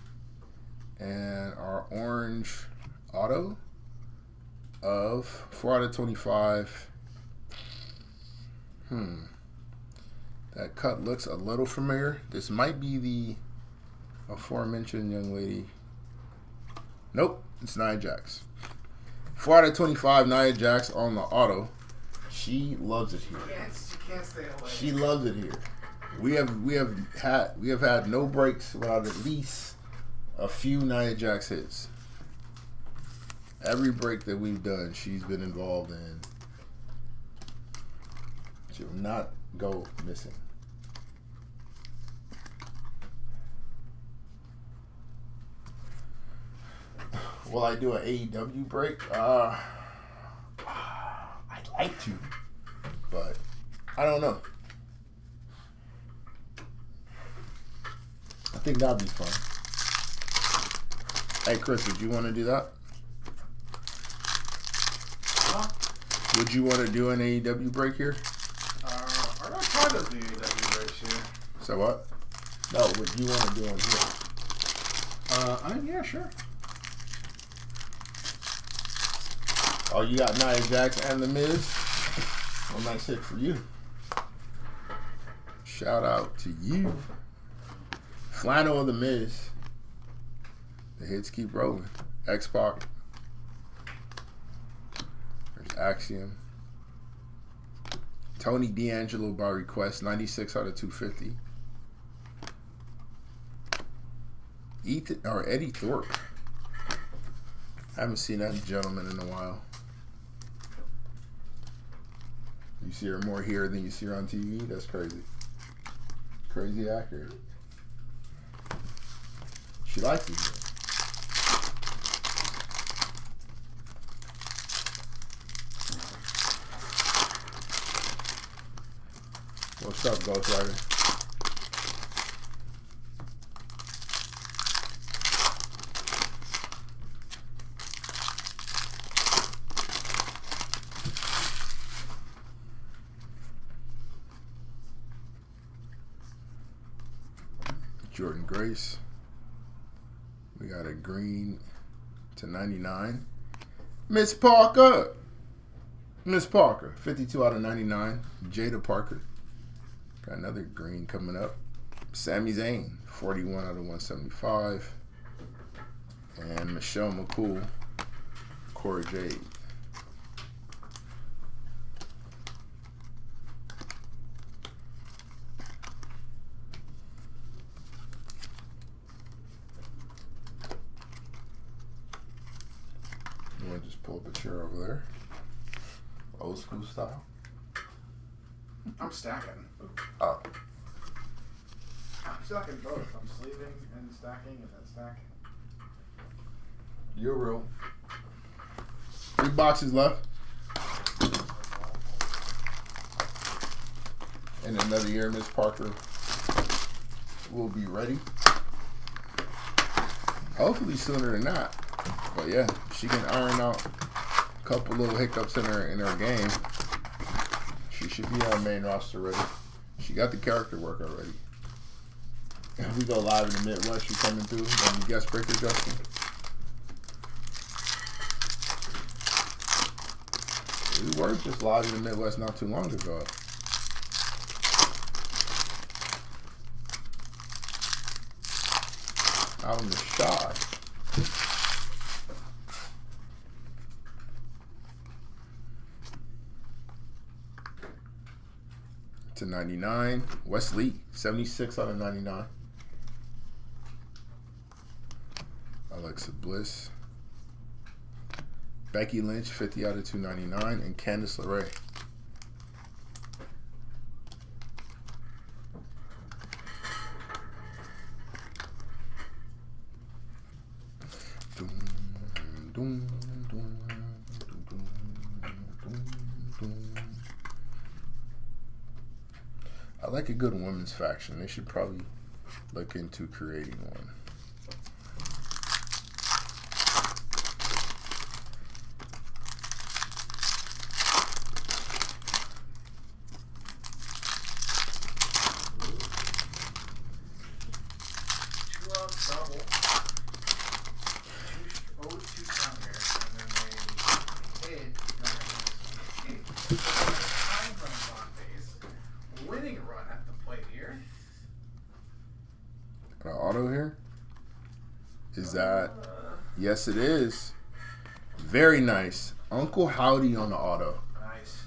And our orange auto of 4 out of 25. That cut looks a little familiar. This might be the aforementioned young lady. Nope, it's Nia Jax. 4 out of 25, Nia Jax on the auto. She loves it here. She can't stay away. She loves it here. We have had no breaks without at least a few Nia Jax hits. Every break that we've done, she's been involved in. She will not go missing. Will I do an AEW break? I'd like to, but I don't know. I think that'd be fun. Hey, Chris, would you want to do that? Huh? Would you want to do an AEW break here? I got part of the AEW race here. So what? No, would you want to do one here? I mean, yeah, sure. Oh, you got Nia Jax and The Miz? A nice hit for you. Shout out to you. Flannel of the Miz. The hits keep rolling. X-Pac. There's Axiom. Tony D'Angelo by request. 96 out of 250. Eddie Thorpe. Haven't seen that gentleman in a while. You see her more here than you see her on TV? That's crazy. Crazy accurate. She likes it. What's up, Ghost Rider? Jordan Grace. We got a green /99. Miss Parker. Miss Parker. 52 out of 99. Jada Parker. Got another green coming up. Sami Zayn. 41 out of 175. And Michelle McCool. Cora Jade. Just pull up a chair over there. Old school style. I'm stacking. Oh. I'm stacking both. I'm sleeving and stacking and then stacking. You're real. 3 boxes left. In another year, Miss Parker will be ready. Hopefully sooner than that. But yeah, she can iron out a couple little hiccups in her game. She should be on main roster ready. She got the character work already. If we go live in the Midwest, you coming through? Then guest breaker, Justin. We were just live in the Midwest not too long ago. Out in the shot. /99. Wesley, 76 out of 99. Alexa Bliss. Becky Lynch, 50 out of 299. And Candice LeRae. I like a good women's faction. They should probably look into creating one. An auto here? Is that? Yes, it is. Very nice. Uncle Howdy on the auto. Nice.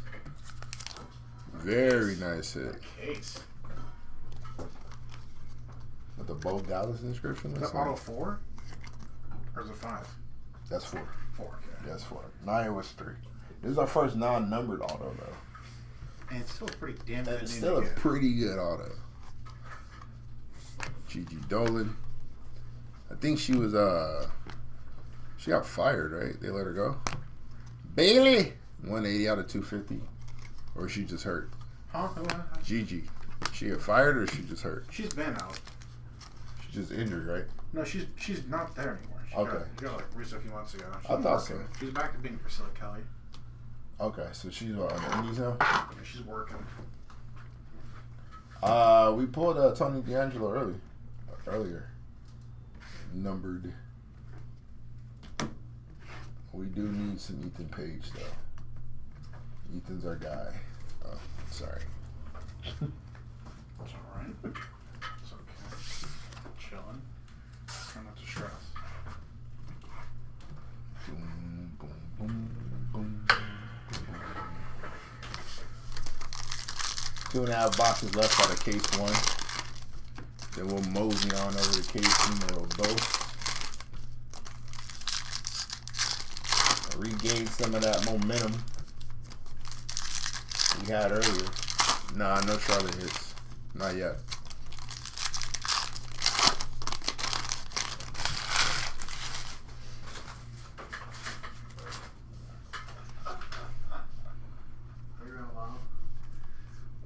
Very nice hit. Case. With the Bo Dallas inscription? Is that auto 4? Or is it 5? That's 4. 4, okay. That's 4. 9 was 3. This is our first non-numbered auto, though. And it's still pretty damn good. And it's still a pretty good auto. Gigi Dolan. I think she was she got fired, right? They let her go. Bailey, 180 out of 250, or she just hurt. Huh? Gigi, she got fired or she just hurt? She's been out. She's just injured, right? No, she's not there anymore. She got like recent a few months ago. I thought so. She's back to being Priscilla Kelly. Okay, so she's on the Indies now. Yeah, she's working. We pulled Tony D'Angelo earlier. Numbered. We do need some Ethan Page though. Ethan's our guy. Sorry. It's alright. It's okay. Chilling. Try not to stress. Boom, boom, boom, boom. 2.5 boxes left out of case 1. Then we'll mosey on over to case numero 2. Regain some of that momentum we had earlier. Nah, no Charlotte hits. Not yet.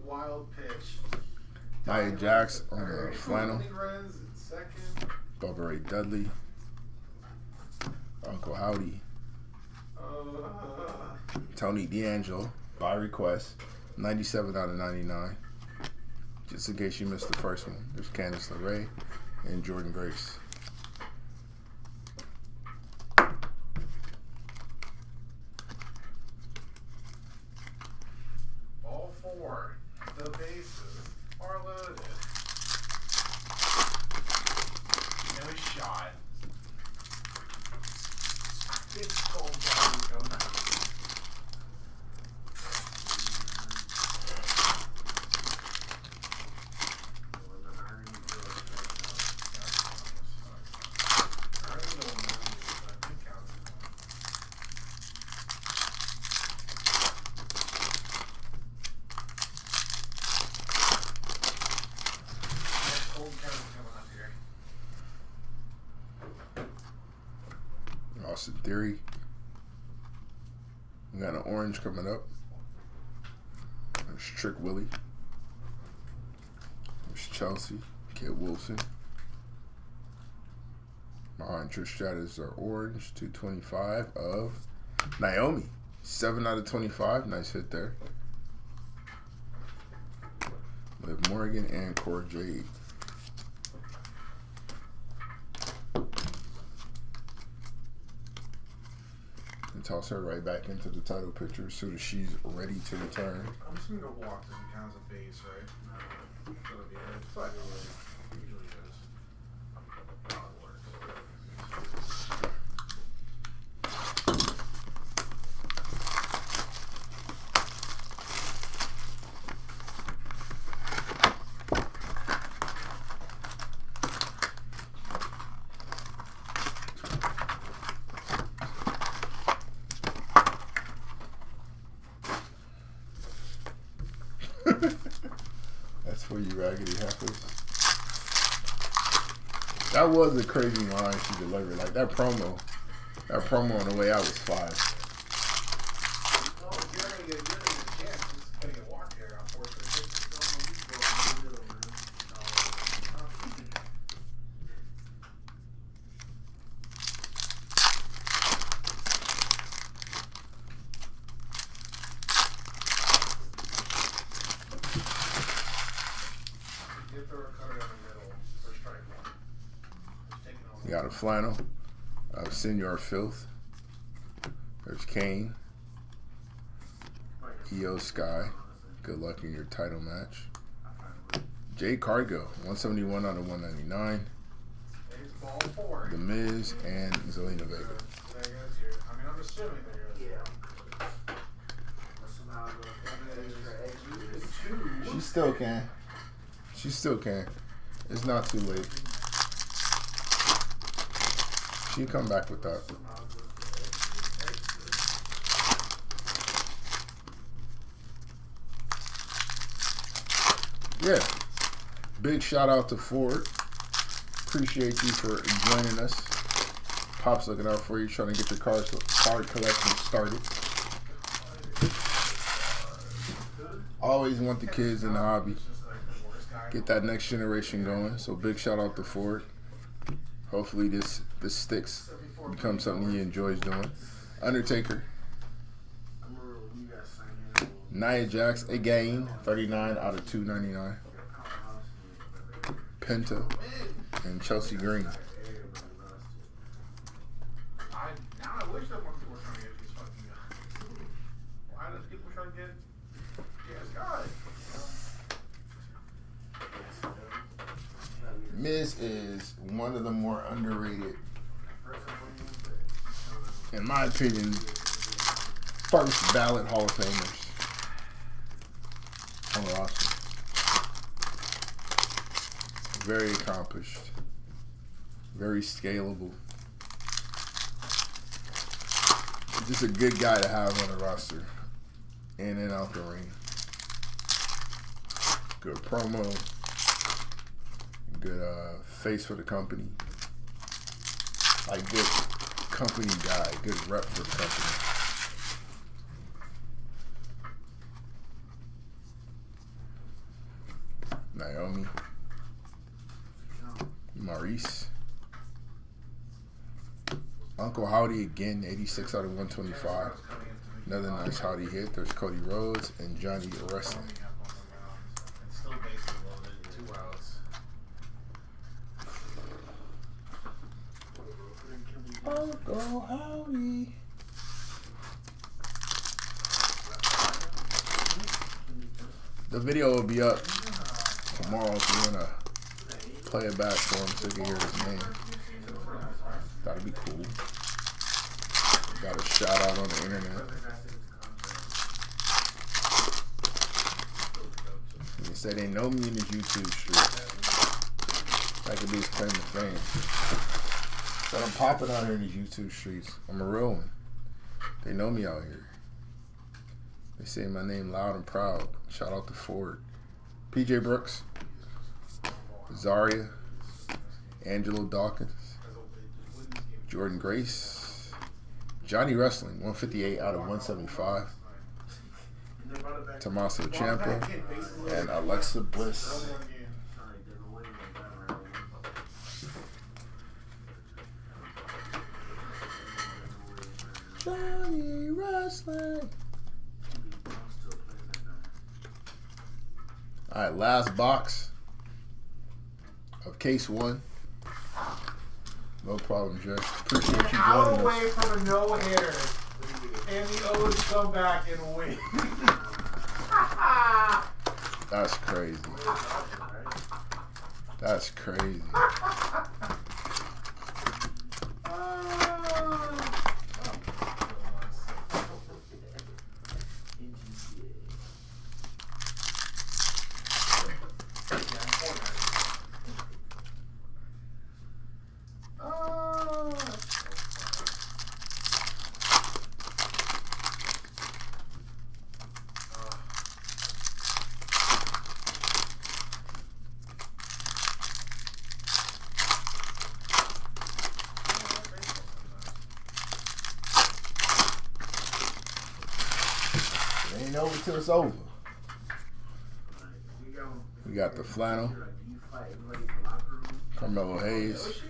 Wild pitch. Nia Jax on the flannel. Second. Bubba Ray Dudley. Uncle Howdy. Tony D'Angelo by request. 97 out of 99. Just in case you missed the first one. There's Candice LeRae and Jordan Grace. All 4. The bases are loaded. No shot. It's cold body coming out. Austin Theory. We got an orange coming up. There's Trick Willie. There's Chelsea. Kid Wilson. Behind Trish Stratus are orange. 225 of Naomi. 7 out of 25. Nice hit there. Liv Morgan and Cora Jade. And toss her right back into the title picture as soon as she's ready to return. I'm just gonna go walk this and count as a base, right? That'll be it. It's like it usually is. How it works. That's for you raggedy heifers. That was a crazy line she delivered. Like that promo on the way out was fire. Well, you're gonna get a chance. Just gotta get walked here, unfortunately. We got a flannel of Senior Filth. There's Kane. EO Sky. Good luck in your title match. Jade Cargill, 171 out of 199. The Miz and Zelina Vega. I mean, I'm assuming She still can. She still can. It's not too late. She can come back with that. Yeah. Big shout out to Ford. Appreciate you for joining us. Pop's looking out for you, trying to get your card collection started. Always want the kids in the hobby. Get that next generation going. So big shout out to Ford. Hopefully this sticks, becomes something he enjoys doing. Undertaker. Nia Jax again, 39 out of 299. Penta and Chelsea Green. now I wish that more people were trying to get these fucking guys. Why does people try to get GS guys? Miz is one of the more underrated, in my opinion, first ballot Hall of Famers on the roster. Very accomplished, very scalable. Just a good guy to have on the roster, in and out the ring. Good promo, good face for the company. Like good company guy, good rep for the company. Naomi, Maurice, Uncle Howdy again, 86 out of 125. Another nice Howdy hit. There's Cody Rhodes and Johnny Wrestling. Uncle Howdy. The video will be up tomorrow if you want to play it back for him so you can hear his name. That'd be cool. Got a shout out on the internet. They say they know me in the YouTube streets. That could be his claim to fame. But I'm popping out here in these YouTube streets. I'm a real one. They know me out here. They say my name loud and proud. Shout out to Ford. PJ Brooks. Zaria. Angelo Dawkins. Jordan Grace. Johnny Wrestling, 158 out of 175. Tommaso Ciampa. And Alexa Bliss. Johnny Wrestling. Alright, last box of case 1. No problem, Jeff. Appreciate you joining out away from a no-hitter, and the O's come back and win. That's crazy. That's crazy. Ain't over till it's over. We got the flannel, Carmelo Hayes,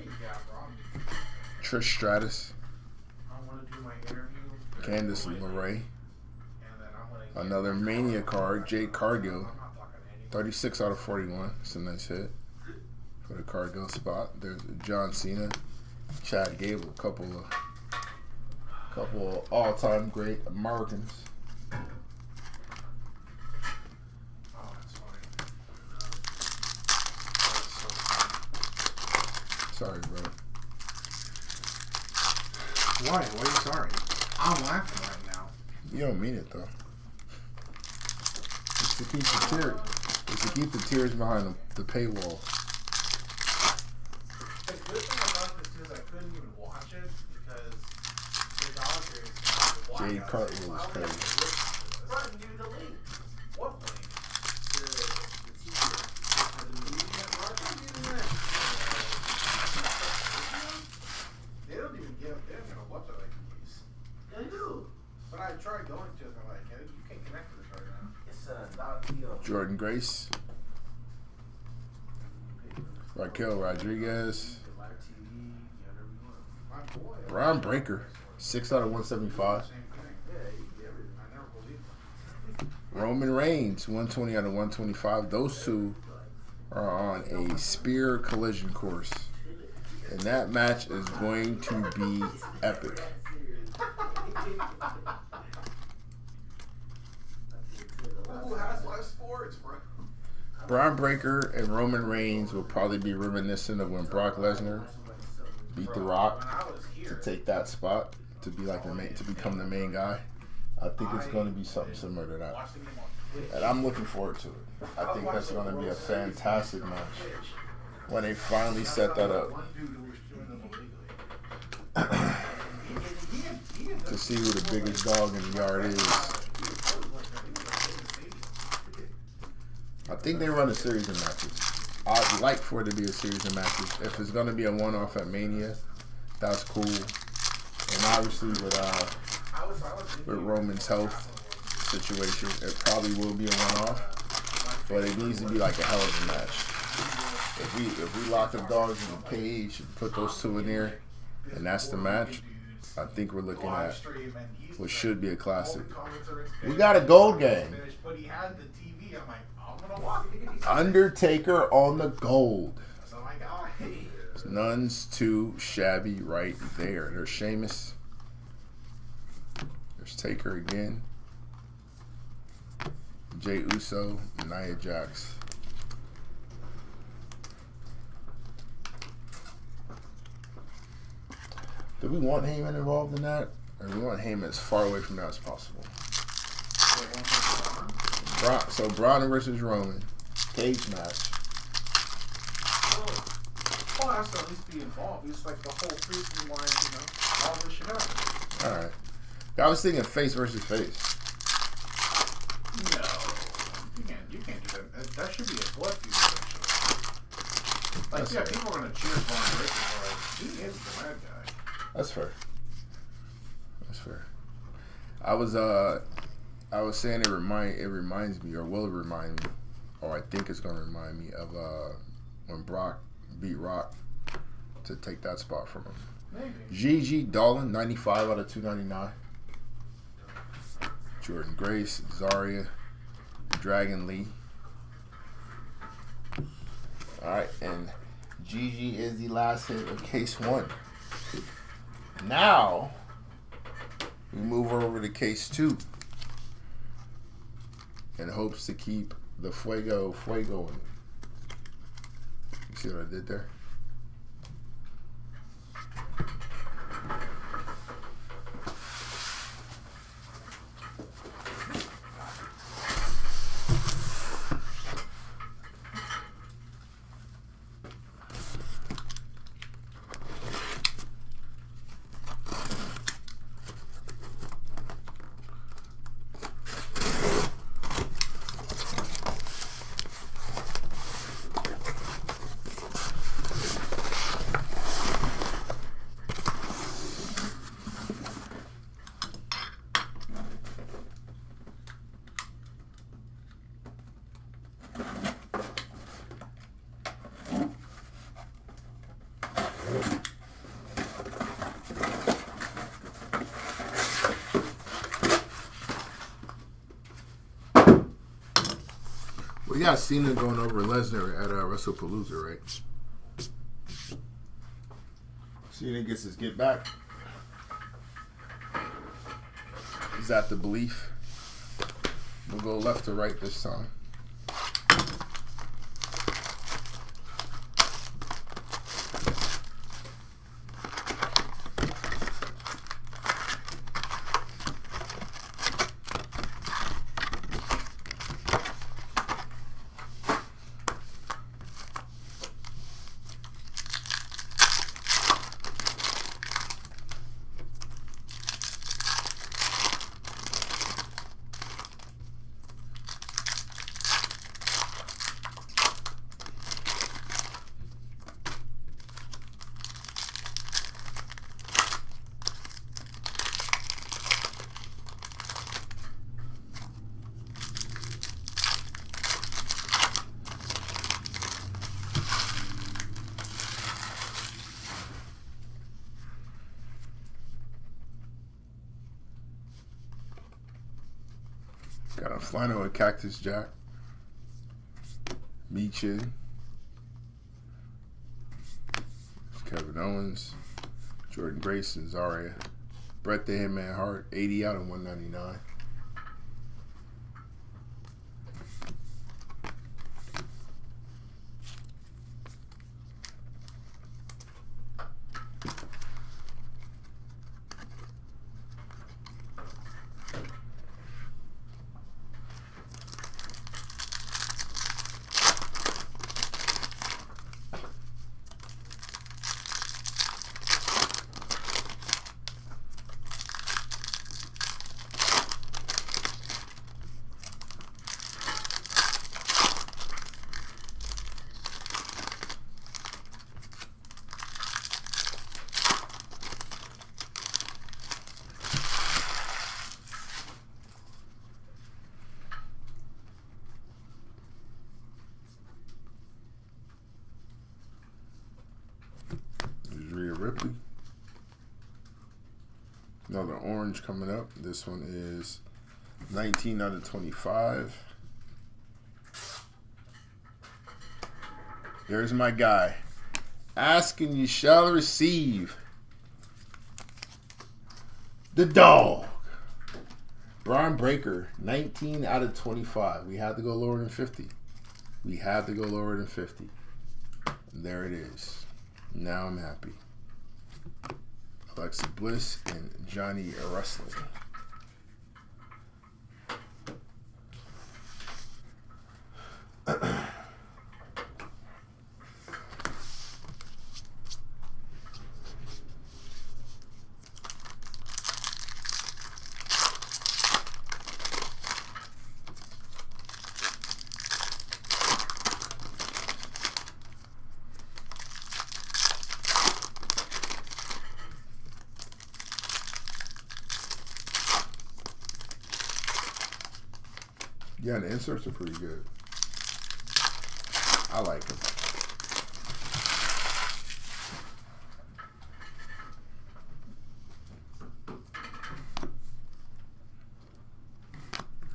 Trish Stratus, Candice LeRae, another Mania card, Jade Cargill, 36 out of 41. It's a nice hit for the Cargill spot. There's John Cena, Chad Gable, couple of all-time great Americans. Sorry, bro. Why? Why are you sorry? I'm laughing right now. You don't mean it though. It's to keep the tears. It's to keep the tears behind the paywall. The good thing about this is I couldn't even watch it because the Dodgers. Jade Cartwheel was crazy. Run you the link. What link? They don't even give. They don't know what they're like use. They do. But I tried going to them like, you can't connect to this right now. It's Jordan Grace, Raquel Rodriguez, Ron Breaker, 6 out of 175. Roman Reigns, 120 out of 125. Those two are on a spear collision course. And that match is going to be epic. Who has live sports, bro? Braun Breaker and Roman Reigns will probably be reminiscent of when Brock Lesnar beat The Rock to take that spot to be like the main, to become the main guy. I think it's going to be something similar to that, and I'm looking forward to it. I think that's going to be a fantastic match when they finally set that up. To see who the biggest dog in the yard is. I think they run a series of matches. I'd like for it to be a series of matches. If it's going to be a one-off at Mania, that's cool. And obviously with Roman's health situation, it probably will be a one-off. But it needs to be like a hell of a match. If we lock the dogs in the cage and put those two in there, and that's the match, I think we're looking at what should be a classic. We got a gold game. Undertaker on the gold. None's too shabby right there. There's Sheamus. There's Taker again. Jey Uso, Nia Jax. Do we want Heyman involved in that? Or do we want Heyman as far away from that as possible? So Braun versus Roman. Cage match. Paul has to at least be involved. He's like the whole freaking line, all this shit happens. Alright. I was thinking face versus face. No. You can't do that. That should be a blood feud, actually. Like, that's people are going to cheer Braun Breaker. He is the bad guy. That's fair. That's fair. I was saying it reminds me, or will it remind me, or I think it's gonna remind me of when Brock beat Rock to take that spot from him. Maybe. Gigi Dolan, 95 out of 299. Jordan Grace, Zarya, Dragon Lee. Alright, and Gigi is the last hit of case 1. Now, we move over to case 2 in hopes to keep the Fuego in. You see what I did there? We got Cena going over Lesnar at WrestlePalooza, right? Cena gets his get back. Is that the belief? We'll go left to right this time. Got a flannel with Cactus Jack. Meechin. Kevin Owens. Jordan Grace and Zarya. Bret the Hitman Hart. 80 out of 199. Ripley. Another orange coming up. This one is 19 out of 25. There's my guy. Ask and you shall receive. The dog. Brian Breaker, 19 out of 25. We had to go lower than 50. We had to go lower than 50. And there it is. Now I'm happy. Alexa Bliss and Johnny Wrestling. Yeah, the inserts are pretty good. I like them.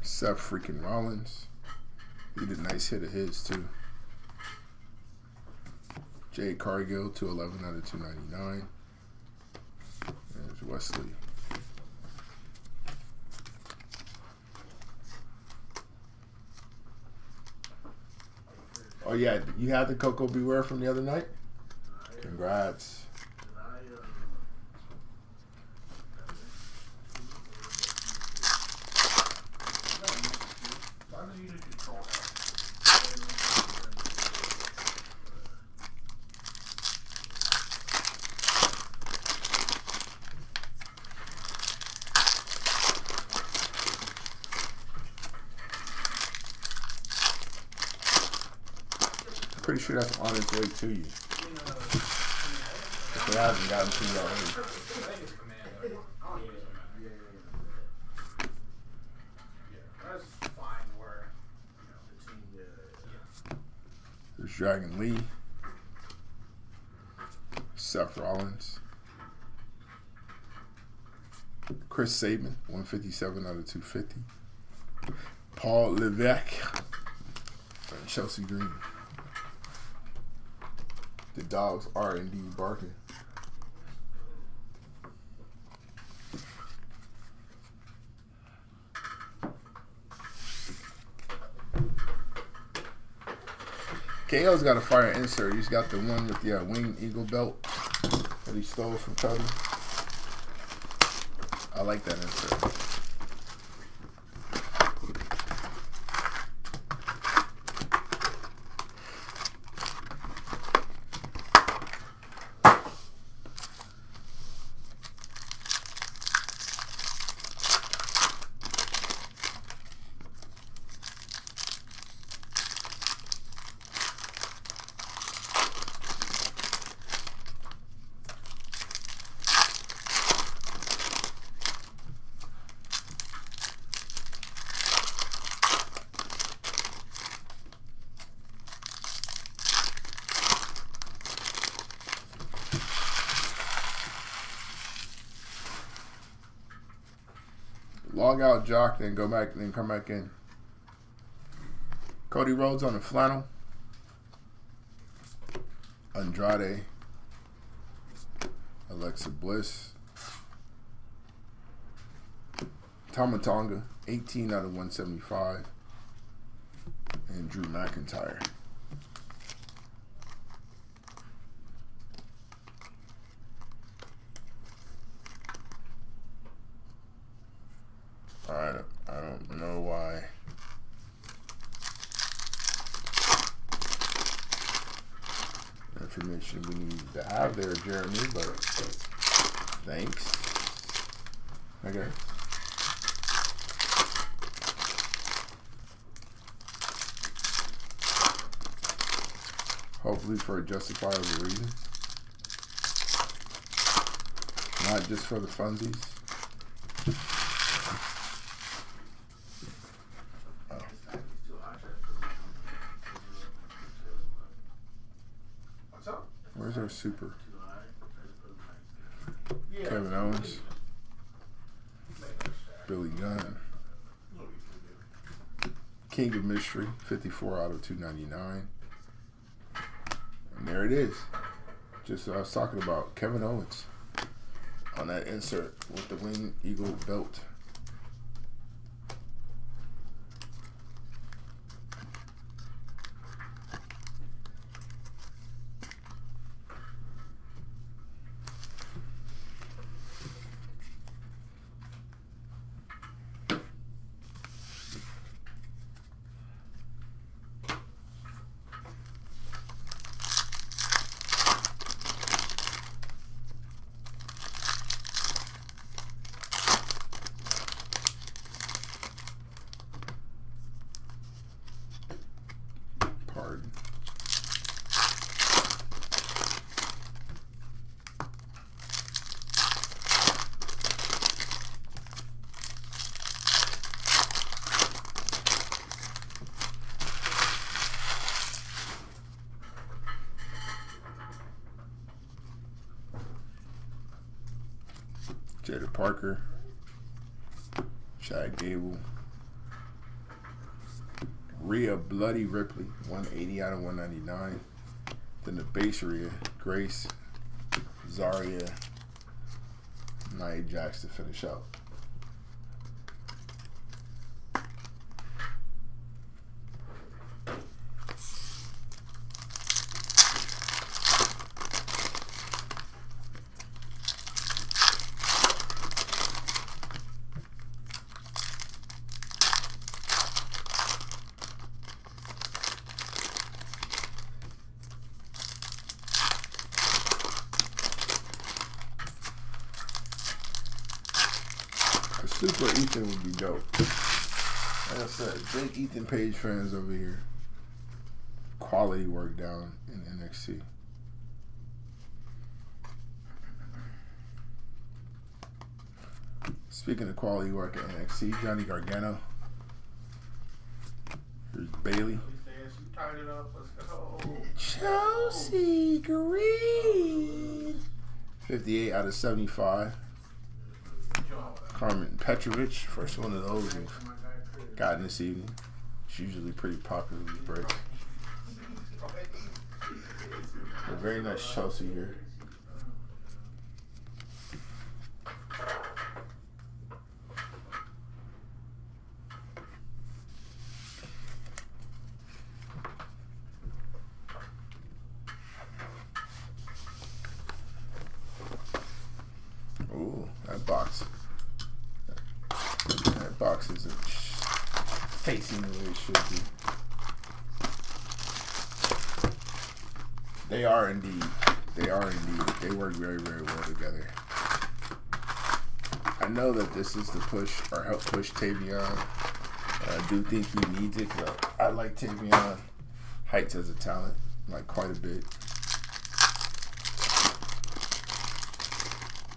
Seth freaking Rollins. He did a nice hit of his too. Jade Cargill, 211 out of 299. There's Wesley. Oh yeah, you had the Coco Beware from the other night? Congrats. Pretty sure that's on its way to you. If it hasn't gotten to you already. There's Dragon Lee, Seth Rollins, Chris Sabin, 157 out of 250. Paul Levesque and Chelsea Green. The dogs are indeed barking. KO's got a fire insert. He's got the one with the winged eagle belt that he stole from Cody. I like that insert. Log out, Jock, then go back, then come back in. Cody Rhodes on the flannel. Andrade. Alexa Bliss. Tama Tonga, 18 out of 175. And Drew McIntyre. I don't know why. Information we need to have there, Jeremy, but thanks. Okay. Hopefully for a justifiable reason. Not just for the funsies. Where's our super? Kevin Owens. Billy Gunn. King of Mystery, 54 out of 299. And there it is. Just I was talking about Kevin Owens on that insert with the Winged Eagle belt. Pardon. Jada Parker, Chad Gable, Rhea Bloody Ripley, 180 out of 199. Then the base Rhea, Grace, Zarya, Nia Jax to finish out. Super Ethan would be dope. Like I said, big Ethan Page fans over here. Quality work down in NXT. Speaking of quality work at NXT, Johnny Gargano. Here's Bailey. Chelsea Green. 58 out of 75. Carmen Petrovich, first one of those we've gotten this evening. It's usually pretty popular with breaks. A very nice Chelsea here. Ooh, that box. That box isn't facing the way it should be. They are indeed. They are indeed. They work very, very well together. I know that this is to push or help push Tavion. I do think he needs it because I like Tavion Heights as a talent, like quite a bit.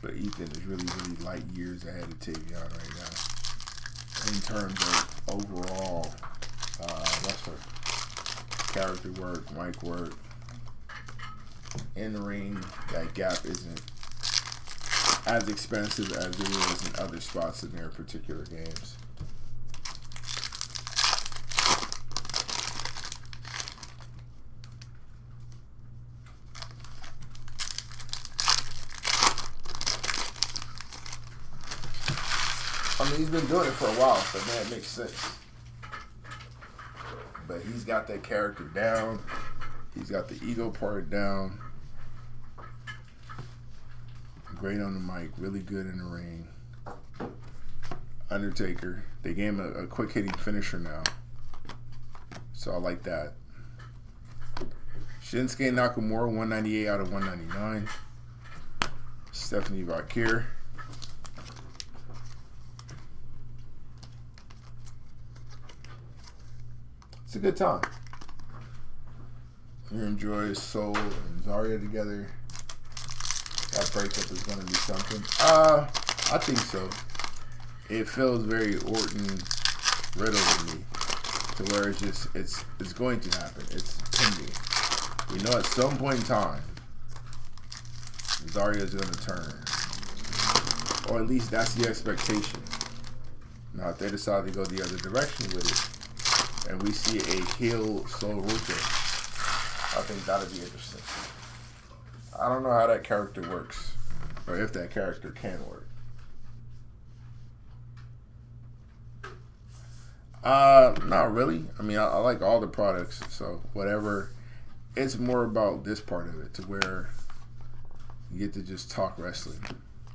But Ethan is really, really light years ahead of Tavion right now. In terms of overall wrestler, character work, mic work, in the ring, that gap isn't as expensive as it is in other spots in their particular games. I mean, he's been doing it for a while, so man, it makes sense. But he's got that character down. He's got the ego part down. Great on the mic, really good in the ring. Undertaker, they gave him a quick hitting finisher now, so I like that. Shinsuke Nakamura, 198 out of 199. Stephanie Vakir. It's a good time. You enjoy Soul and Zarya together. That breakup is going to be something. I think so. It feels very Orton Riddle to me, to where it's just it's going to happen. It's pending. You know, at some point in time, Zarya is going to turn. Or at least that's the expectation. Now, if they decide to go the other direction with it, and we see a heel Sol Ruka, I think that'll be interesting. I don't know how that character works, or if that character can work. Not really. I mean, I like all the products, so whatever. It's more about this part of it, to where you get to just talk wrestling.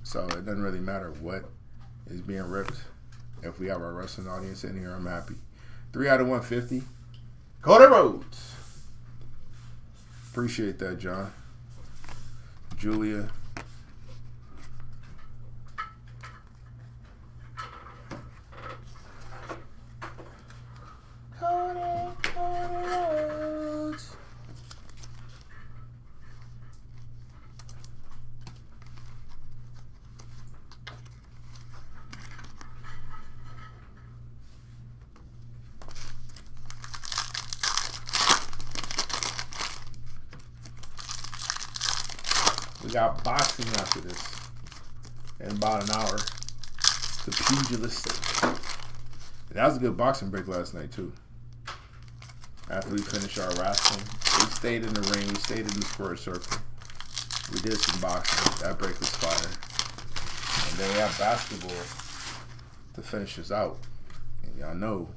So it doesn't really matter what is being ripped. If we have our wrestling audience in here, I'm happy. 3 out of 150. Cody Rhodes. Appreciate that, John. Julia. Cody Rhodes. We got boxing after this in about an hour. The pugilistic. That was a good boxing break last night too. After we finished our wrestling, we stayed in the ring. We stayed in the square circle. We did some boxing. That break was fire. And then we have basketball to finish us out. And y'all know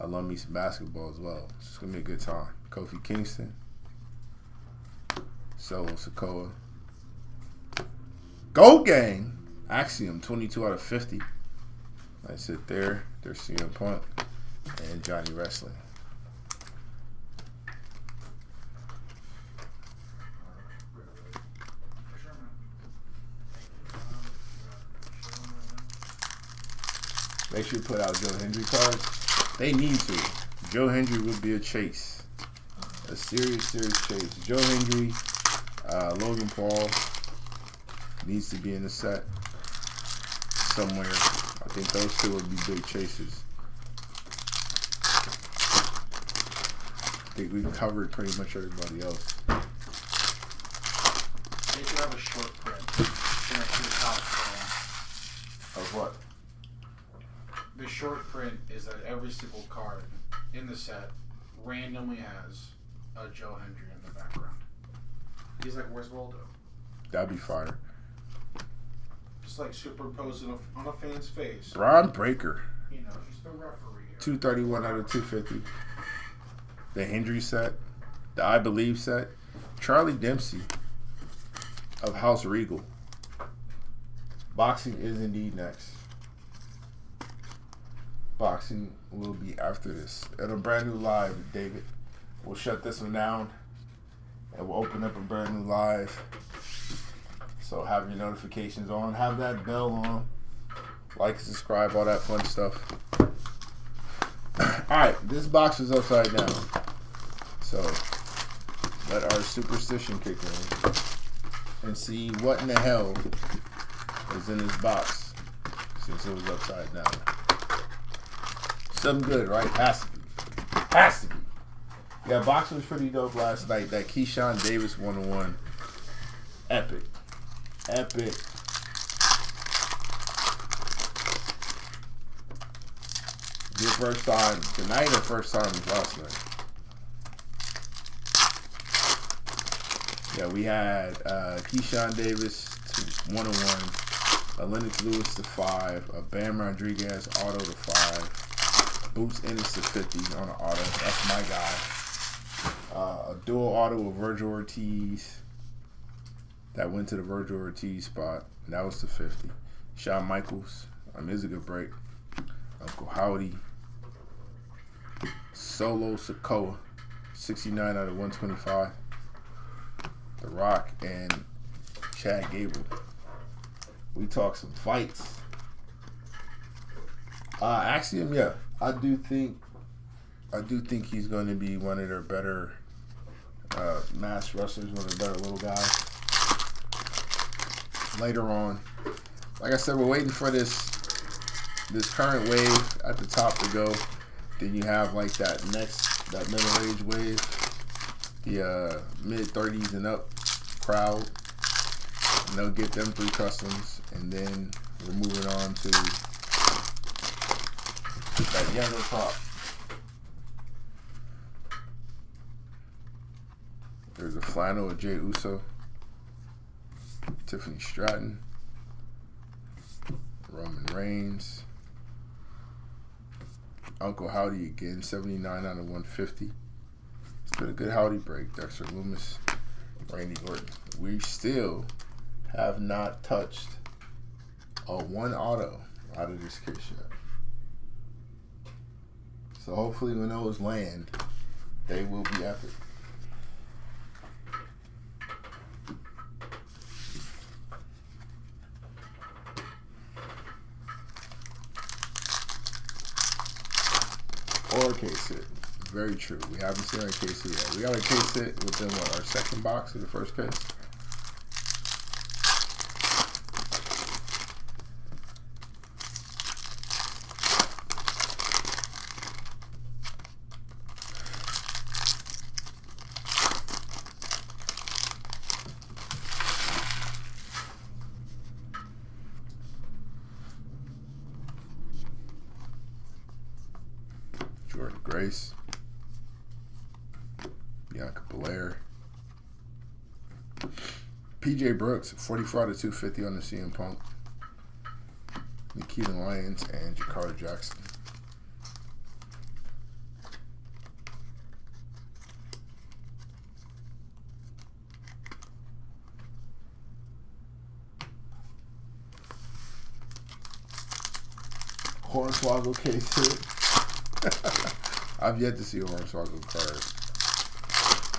I love me some basketball as well. It's gonna be a good time. Kofi Kingston, Solo Sikoa. Gold Gang, Axiom, 22 out of 50. That's it there. There's CM Punk and Johnny Wrestling. Make sure you put out Joe Hendry cards. They need to. Joe Hendry would be a chase. A serious chase. Joe Hendry, Logan Paul needs to be in the set somewhere. I think those two would be big chases. I think we've covered pretty much everybody else. They should have a short print next to the top scroll. Of what? The short print is that every single card in the set randomly has a Joe Hendry in the background. He's like, where's Waldo? That'd be fire. Just like superimposed on a fan's face. Braun Breaker. You know, he's the referee here. 231 out of 250. The Hendry set. The I Believe set. Charlie Dempsey of House Regal. Boxing is indeed next. Boxing will be after this. And a brand new live, David. We'll shut this one down. And we'll open up a brand new live. So have your notifications on. Have that bell on. Like, subscribe, all that fun stuff. Alright, this box is upside down. So let our superstition kick in. And see what in the hell is in this box. Since it was upside down. Something good, right? Has to be. Has to be. Yeah, boxing was pretty dope last night. That Keyshawn Davis 1-on-1. Epic. Epic. Your first time tonight or first time last night? Yeah, we had Keyshawn Davis 1-on-1. A Lennox Lewis to 5. A Bam Rodriguez auto to 5. Boots Ennis to 50 on an auto. That's my guy. A dual auto of Virgil Ortiz. That went to the Virgil Ortiz spot. And that was to 50. Shawn Michaels. I mean, it's a good break. Uncle Howdy. Solo Sikoa. 69 out of 125. The Rock and Chad Gable. We talk some fights. Axiom, yeah. I do think he's going to be one of their better mass wrestlers, one of the better little guys. Later on, like I said, we're waiting for this current wave at the top to go. Then you have like that middle age wave, the mid 30s and up crowd, and they'll get them through customs, And then we're moving on to that younger prop. There's a flannel of Jey Uso, Tiffany Stratton, Roman Reigns, Uncle Howdy again, 79 out of 150. It's been a good Howdy break. Dexter Lumis, Randy Orton. We still have not touched a one auto out of this case yet. So hopefully when those land, they will be epic. Or a case hit. Very true. We haven't seen our case hit yet. We got a case hit within our second box of the first case. Jordan Grace, Bianca Belair, PJ Brooks, 44 out of 250 on the CM Punk, Nikita Lyons, and Jakara Jackson. Hornswoggle case hit. I've yet to see a Hornswoggle card.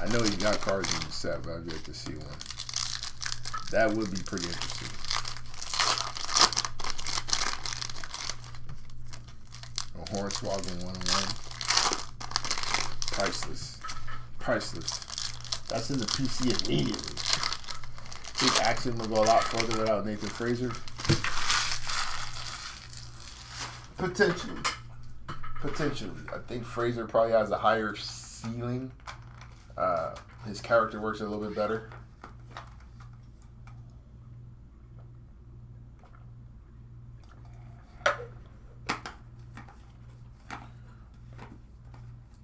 I know he's got cards in the set, but I've yet to see one. That would be pretty interesting. A Hornswoggle 1-on-1. Priceless. Priceless. That's in the PC immediately. I think Action will go a lot further without Nathan Fraser. Potentially. I think Fraser probably has a higher ceiling. His character works a little bit better.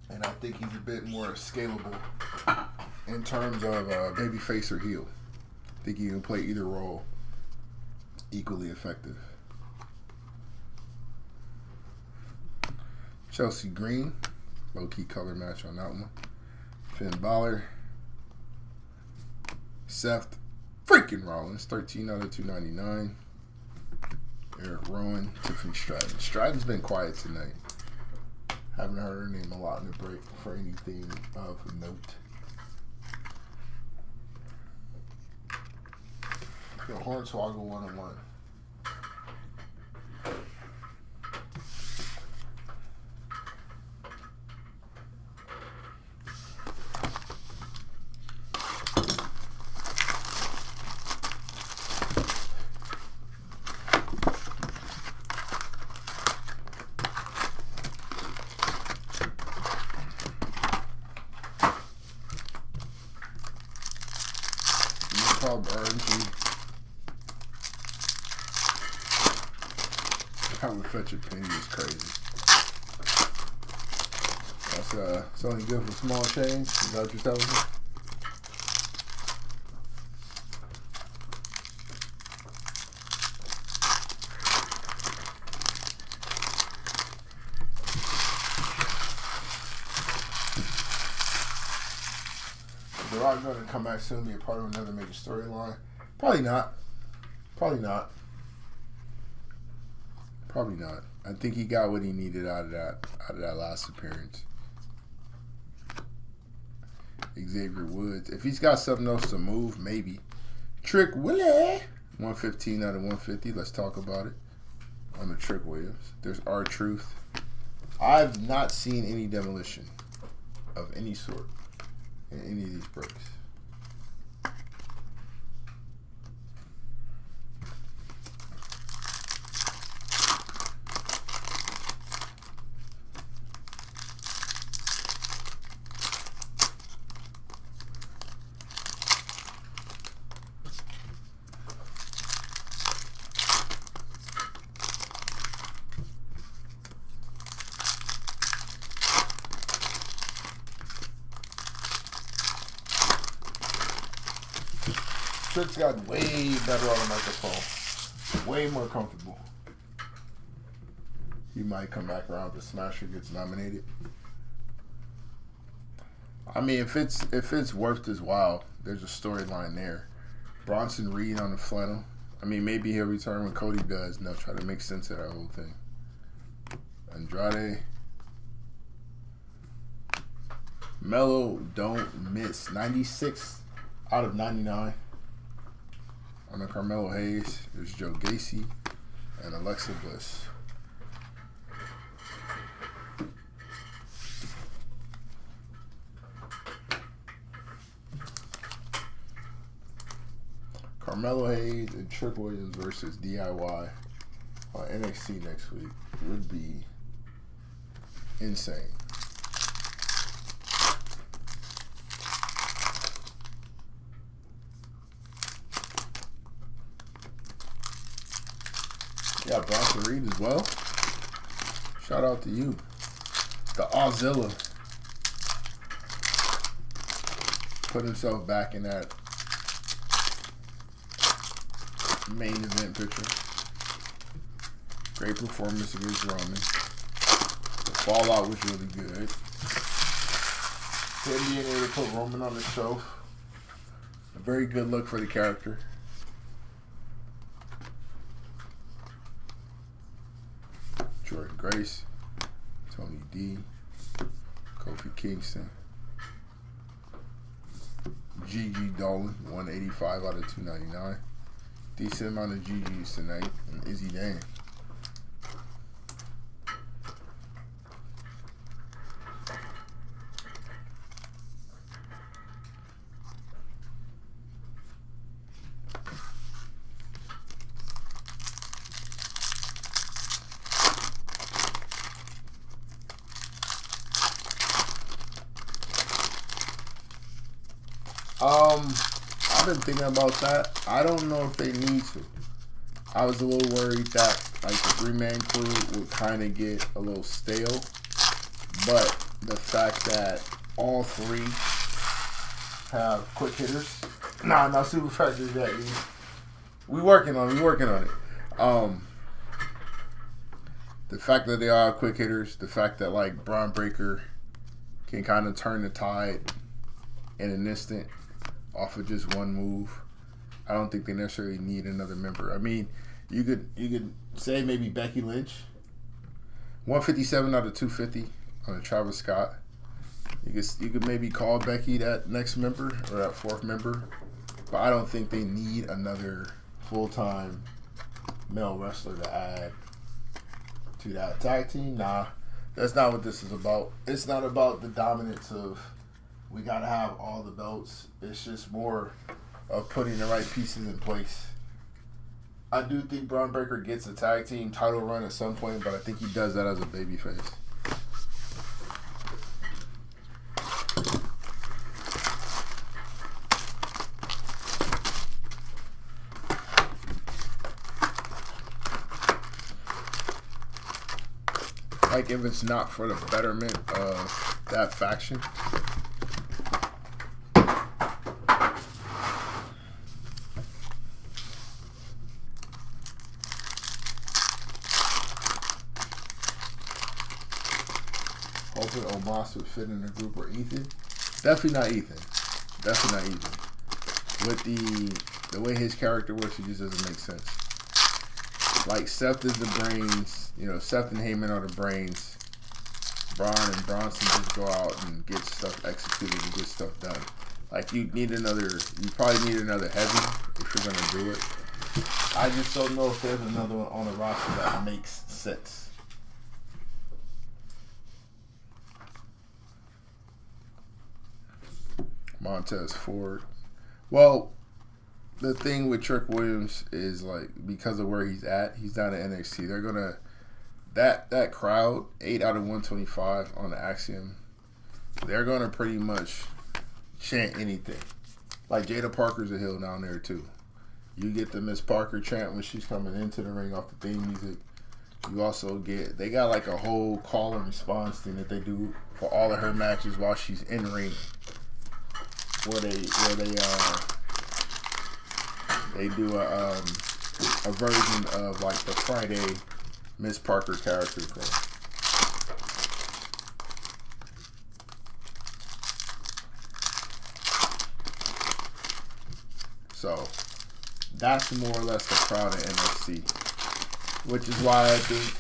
And I think he's a bit more scalable in terms of baby face or heel. I think he can play either role equally effective. Chelsea Green, low-key color match on that one. Finn Balor. Seth freaking Rollins, 13 out of 299. Eric Rowan, Tiffany Stratton. Stratton's been quiet tonight. Haven't heard her name a lot in the break for anything of note. The Hornswoggle 1-on-1. How we fetch a penny is crazy. That's it's only good for small change. Is that what you're telling me? Is The Rock going to come back soon and be a part of another major storyline? Probably not. Probably not. Probably not. I think he got what he needed out of that last appearance. Xavier Woods. If he's got something else to move, maybe. Trick Willie. 115 out of 150. Let's talk about it. On the Trick Williams. There's R-Truth. I've not seen any demolition of any sort in any of these breaks. Trick's gotten way better on the microphone. Way more comfortable. He might come back around if Smasher gets nominated. I mean, if it's worth his while, there's a storyline there. Bronson Reed on the flannel. I mean, maybe he'll return when Cody does, and they'll try to make sense of that whole thing. Andrade. Mello don't miss. 96 out of 99. On the Carmelo Hayes, there's Joe Gacy and Alexa Bliss. Carmelo Hayes and Trick Williams versus DIY on NXT next week would be insane. Yeah, Bronson Reed as well. Shout out to you. The Auxilla put himself back in that main event picture. Great performance against Roman. The fallout was really good. Him being able to put Roman on the shelf. A very good look for the character. Jordan Grace, Tony D, Kofi Kingston, Gigi Dolan, 185 out of 299. Decent amount of GGs tonight, and Izzy Dane. I've been thinking about that. I don't know if they need to. I was a little worried that like the 3-man crew would kind of get a little stale, but the fact that all three have quick hitters, not super factors yet. We working on it. The fact that they all have quick hitters, the fact that like Braun Breaker can kind of turn the tide in an instant off of just one move. I don't think they necessarily need another member. I mean, you could say maybe Becky Lynch. 157 out of 250 on a Travis Scott. You could maybe call Becky that next member or that fourth member, but I don't think they need another full-time male wrestler to add to that tag team. Nah, that's not what this is about. It's not about the dominance of we gotta have all the belts. It's just more of putting the right pieces in place. I do think Braun Breaker gets a tag team title run at some point, but I think he does that as a babyface. Like if it's not for the betterment of that faction. Hoping Omos would fit in a group or Ethan. Definitely not Ethan. With the way his character works, it just doesn't make sense. Like Seth is the brains, Seth and Heyman are the brains. Braun and Bronson just go out and get stuff executed and get stuff done. Like you probably need another heavy if you're gonna do it. I just don't know if there's another one on the roster that makes sense. Montez Ford. Well, the thing with Trick Williams is like because of where he's at, he's down at NXT. They're gonna that crowd 8 out of 125 on the Axiom. They're gonna pretty much chant anything. Like Jada Parker's a heel down there too. You get the Miss Parker chant when she's coming into the ring off the theme music. You also they got like a whole call and response thing that they do for all of her matches while she's in ring. Where they They do a version of like the Friday Miss Parker character card. So that's more or less the crowd of NXT, which is why I think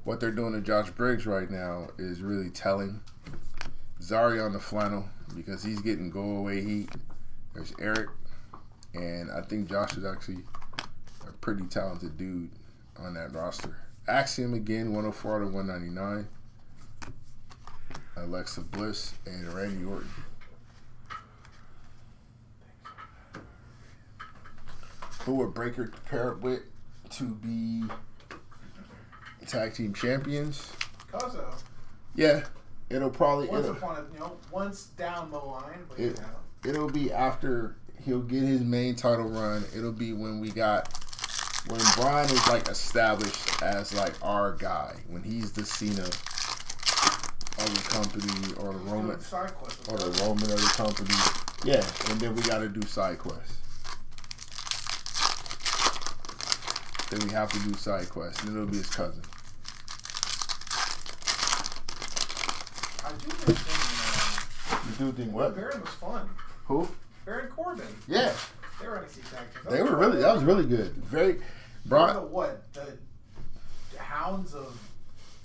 what they're doing to Josh Briggs right now is really telling. Zari on the flannel because he's getting go away heat. There's Eric, and I think Josh is actually a pretty talented dude on that roster. Axiom again, 104 to 199. Alexa Bliss and Randy Orton. Who would Breaker pair up with to be tag team champions? Cuzzo. Yeah, it'll probably once down the line. But it'll be after he'll get his main title run. It'll be when Brian is like established as like our guy, when he's the Cena of the company or the Roman of the company. Yeah, and then we got to do side quests. Then we have to do side quests, and it'll be his cousin. I do think you do think what? Baron was fun. Who? Baron Corbin. Yeah. They were NXT tag teams. They were really. That was really good. Very. Brian. The Hounds of.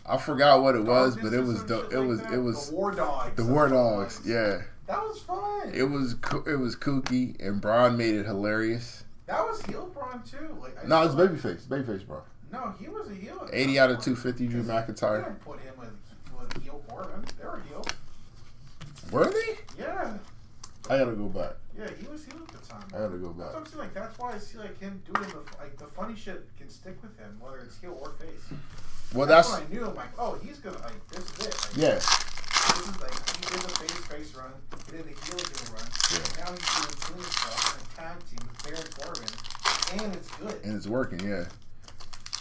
I forgot what it was, but it was the War Dogs. The War Dogs. Yeah. That was fun. It was kooky, and Braun made it hilarious. That was heel Braun too. No, it's babyface Braun. No, he was a heel. 80 out of 250, Drew McIntyre. They didn't put him with heel Corbin. They were heel. Were they? Yeah. I gotta go back. Yeah, he was heel at the time. I gotta go back. That's what I'm saying. That's why I see him doing the funny shit can stick with him, whether it's heel or face. Well, that's when I knew. I'm like, oh, he's gonna this is it. Yeah. This is he did the face run, he did the heel run. Yeah. Now he's doing clean stuff and a tag team with Baron Corbin, and it's good. And it's working, yeah.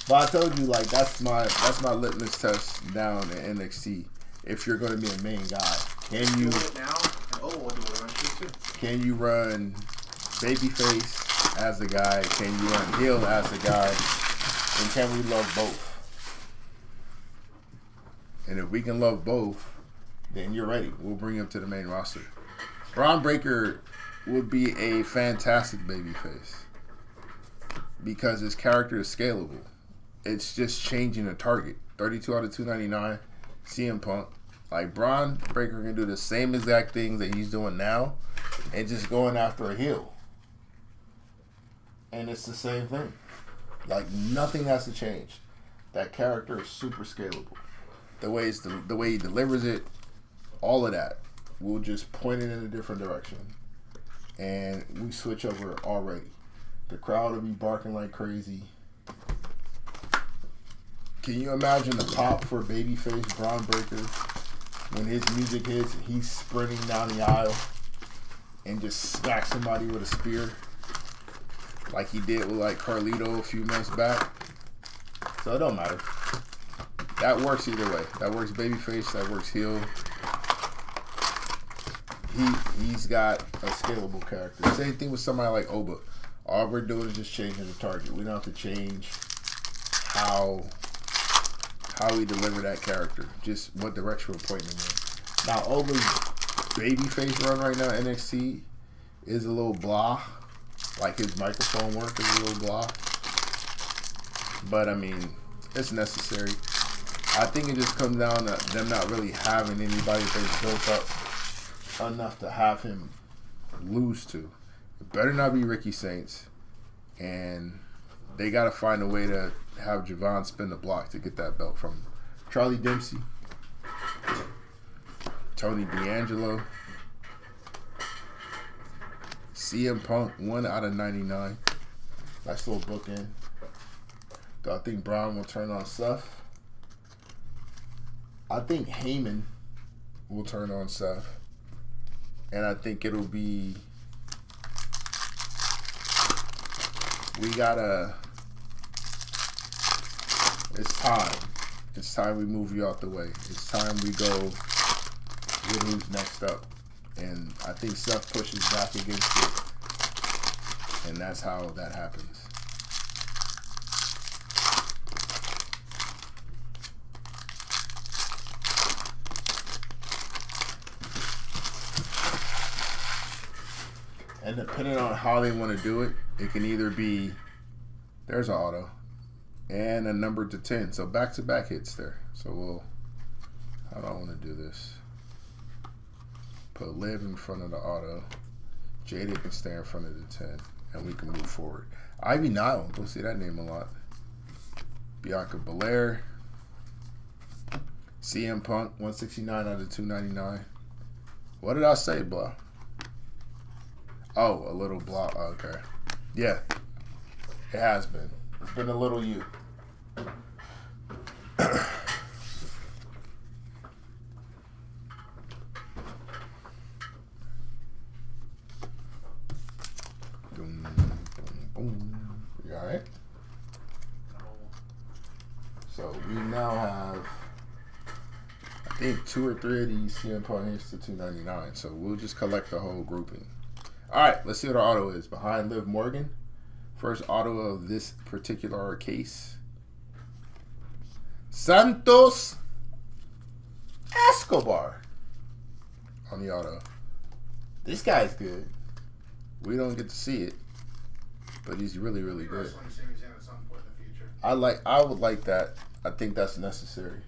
But I told you, that's my litmus test down at NXT. If you're going to be a main guy, can you? Do it now. We'll do it eventually too. Can you run babyface as the guy? Can you run heel as the guy? And can we love both? And if we can love both, then you're ready. We'll bring him to the main roster. Braun Breaker would be a fantastic babyface because his character is scalable. It's just changing the target. 32 out of 299, CM Punk. Braun Breaker can do the same exact things that he's doing now and just going after a heel. And it's the same thing. Nothing has to change. That character is super scalable. The way he delivers it, all of that. We'll just point it in a different direction. And we switch over already. The crowd will be barking like crazy. Can you imagine the pop for babyface Braun Breaker when his music hits and he's sprinting down the aisle and just smacks somebody with a spear like he did with Carlito a few months back? So it don't matter. That works either way. That works babyface, that works heel. He's got a scalable character. Same thing with somebody like Oba. All we're doing is just changing the target. We don't have to change how we deliver that character. Just what direction we're pointing him in. Now, Oba's babyface run right now, NXT, is a little blah. His microphone work is a little blah. But, it's necessary. I think it just comes down to them not really having anybody they've built up enough to have him lose to. It better not be Ricky Saints. And they got to find a way to have Javon spin the block to get that belt from him. Charlie Dempsey, Tony D'Angelo, CM Punk, 1 out of 99. Nice little bookend. Do I think Braun will turn on Seth? I think Heyman will turn on Seth. And I think it'll be... It's time. It's time we move you out the way. It's time we go with who's next up. And I think Seth pushes back against it. And that's how that happens. And depending on how they want to do it, it can either be, there's an auto, and a number to 10. So back-to-back hits there. So we'll, how do I want to do this? Put Liv in front of the auto. Jada can stay in front of the 10, and we can move forward. Ivy Nile, we'll see that name a lot. Bianca Belair. CM Punk, 169 out of 299. What did I say, blah? Oh, a little blah. Okay. Yeah. It has been. It's been a little you. Boom, boom, boom. You alright? So we now have, I think, 2 or 3 of these CM Punk hits to 299. So we'll just collect the whole grouping. All right, let's see what our auto is. Behind Liv Morgan. First auto of this particular case. Santos Escobar on the auto. This guy's good. We don't get to see it, but he's really, really good. I would like that. I think that's necessary.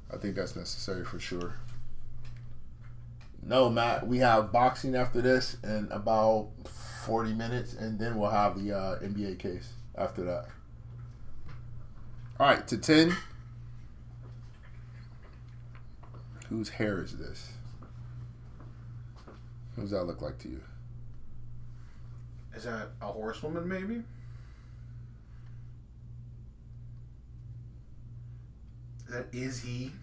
I think that's necessary for sure. No, Matt, we have boxing after this in about 40 minutes, and then we'll have the NBA case after that. All right, to 10. Whose hair is this? Who does that look like to you? Is that a horsewoman, maybe? Is he?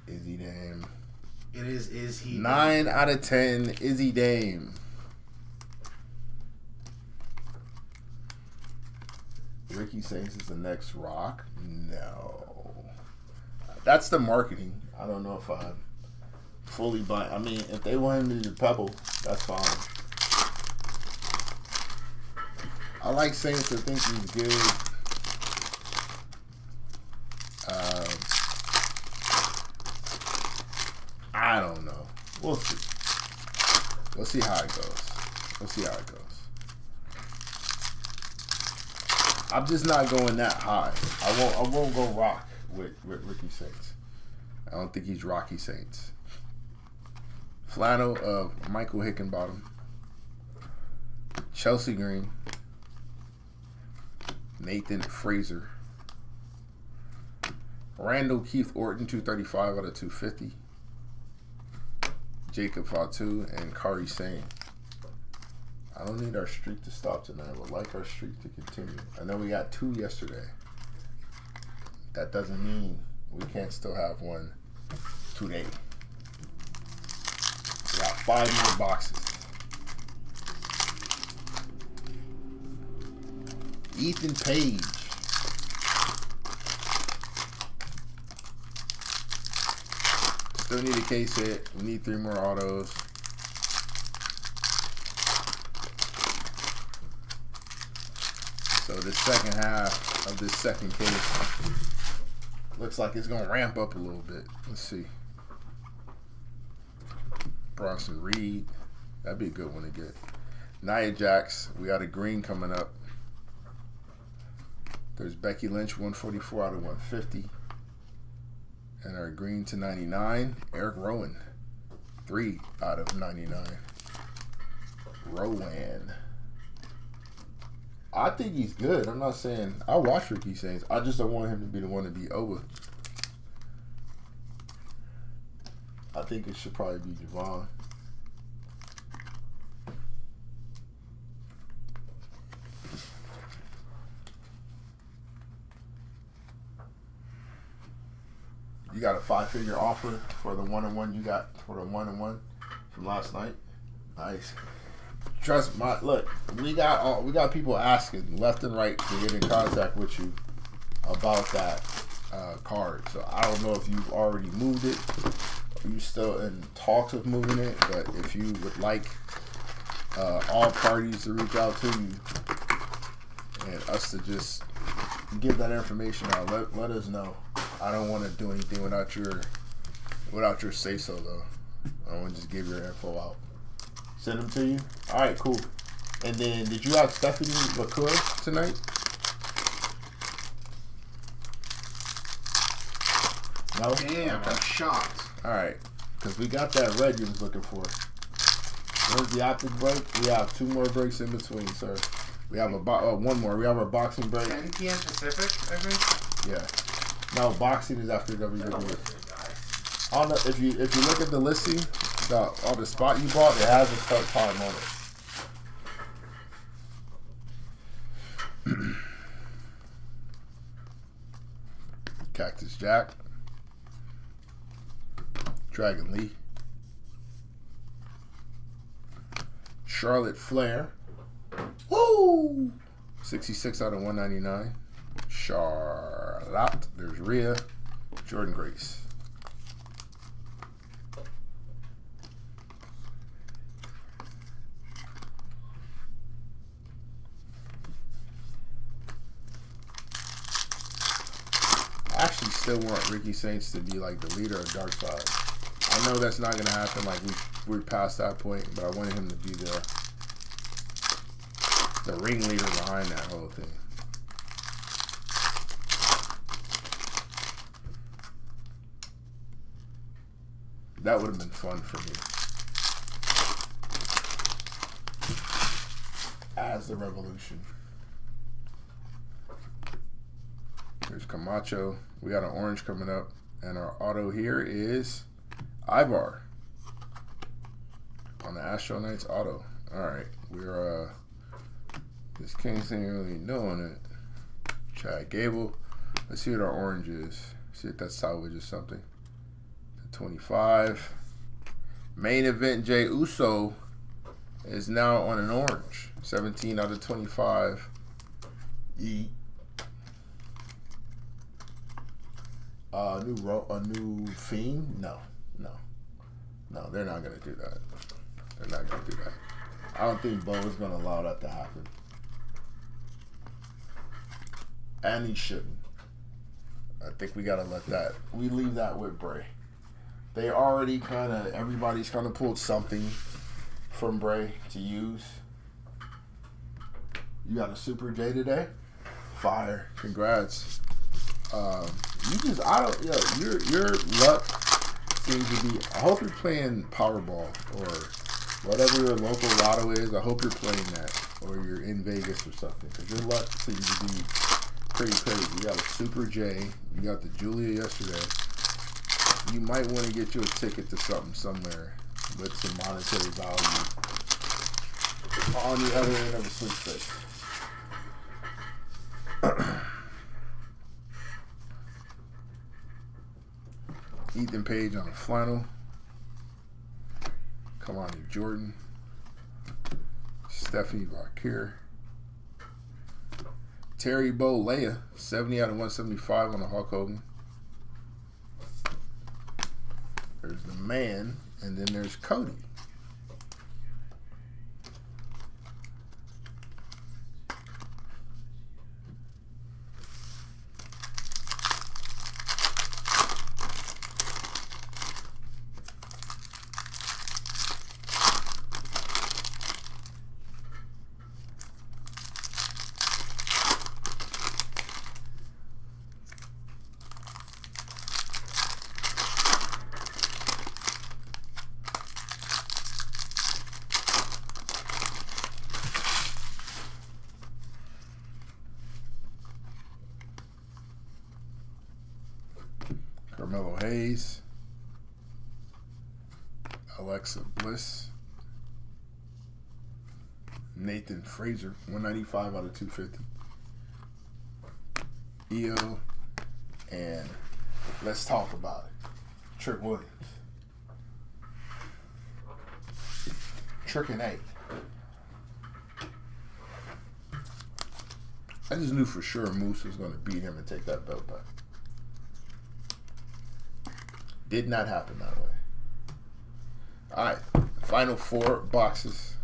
Izzy Dame. It is he? 9 out of 10, Izzy Dame. Ricky Saints is the next Rock? No. That's the marketing. I don't know if I'm fully buying. I mean, if they want him to do Pebble, that's fine. I like Saints to think he's good. I don't know. We'll see. We'll see how it goes. We'll see how it goes. I'm just not going that high. I won't go rock with Ricky Saints. I don't think he's Rocky Saints. Flannel of Michael Hickenbottom. Chelsea Green. Nathan Fraser. Randall Keith Orton, 235 out of 250. Jacob Fatu and Kari Sane. I don't need our streak to stop tonight. I would like our streak to continue. I know we got 2 yesterday. That doesn't mean we can't still have one today. We got 5 more boxes. Ethan Page. Still need a case hit. We need 3 more autos. So the second half of this second case looks like it's gonna ramp up a little bit. Let's see. Bronson Reed. That'd be a good one to get. Nia Jax. We got a green coming up. There's Becky Lynch, 144 out of 150. And our green to 99, Eric Rowan, 3 out of 99. Rowan. I think he's good. I'm not saying I watch Ricky Saints. I just don't want him to be the one to be over. I think it should probably be Javon. You got a 5-figure offer for the 1-on-1 you got for the 1-on-1 from last night. Nice. Trust my look. We got people asking left and right to get in contact with you about that card. So I don't know if you've already moved it, or you still in talks of moving it. But if you would like all parties to reach out to you and us to just give that information out. Let us know. I don't want to do anything without your say so though. I want to just give your info out. Send them to you. All right, cool. And then, did you have Stephanie liqueur tonight? No. Damn, okay. I'm shocked. All right, because we got that red you was looking for. Where's the optic break? We have 2 more breaks in between, sir. We have one more. We have our boxing break. 10 p.m. Pacific, I think. Yeah. No, boxing is after WWE. I don't know if you look at the listing, on the spot you bought, it has a start time on it. Cactus Jack, Dragon Lee, Charlotte Flair. Woo! 66 out of 199. Charlotte. There's Rhea. Jordan Grace. I actually still want Ricky Saints to be like the leader of Dark Side. I know that's not going to happen. Like we're past that point, but I wanted him to be the ringleader behind that whole thing. That would have been fun for me. As the Revolution. Here's Camacho. We got an orange coming up. And our auto here is Ivar. On the Astro Knights auto. Alright. We're this Kings ain't really knowing it. Chad Gable. Let's see what our orange is. See if that salvages something. 25. Main event Jey Uso is now on an orange. 17 out of 25. Yeet. A new Fiend? No. They're not gonna do that. They're not gonna do that. I don't think Bo is gonna allow that to happen. And he shouldn't. I think we gotta let that. We leave that with Bray. They already everybody's kind of pulled something from Bray to use. You got a Super J today? Fire. Congrats. Your luck seems to be, I hope you're playing Powerball or whatever your local lotto is. I hope you're playing that or you're in Vegas or something because your luck seems to be pretty crazy. You got a Super J. You got the Julia yesterday. You might want to get you a ticket to something somewhere with some monetary value on the other end of a sweepstakes. Ethan Page on a flannel. Come on, Jordan. Stephanie Valkyrie. Terry Bow Leia, 70 out of 175 on the Hulk Hogan. There's the man, and then there's Cody. Carmelo Hayes, Alexa Bliss, Nathan Frazier, 195 out of 250. EO, and let's talk about it. Trick Williams. Trick and 8. I just knew for sure Moose was going to beat him and take that belt back. Did not happen that way. Alright, final 4 boxes.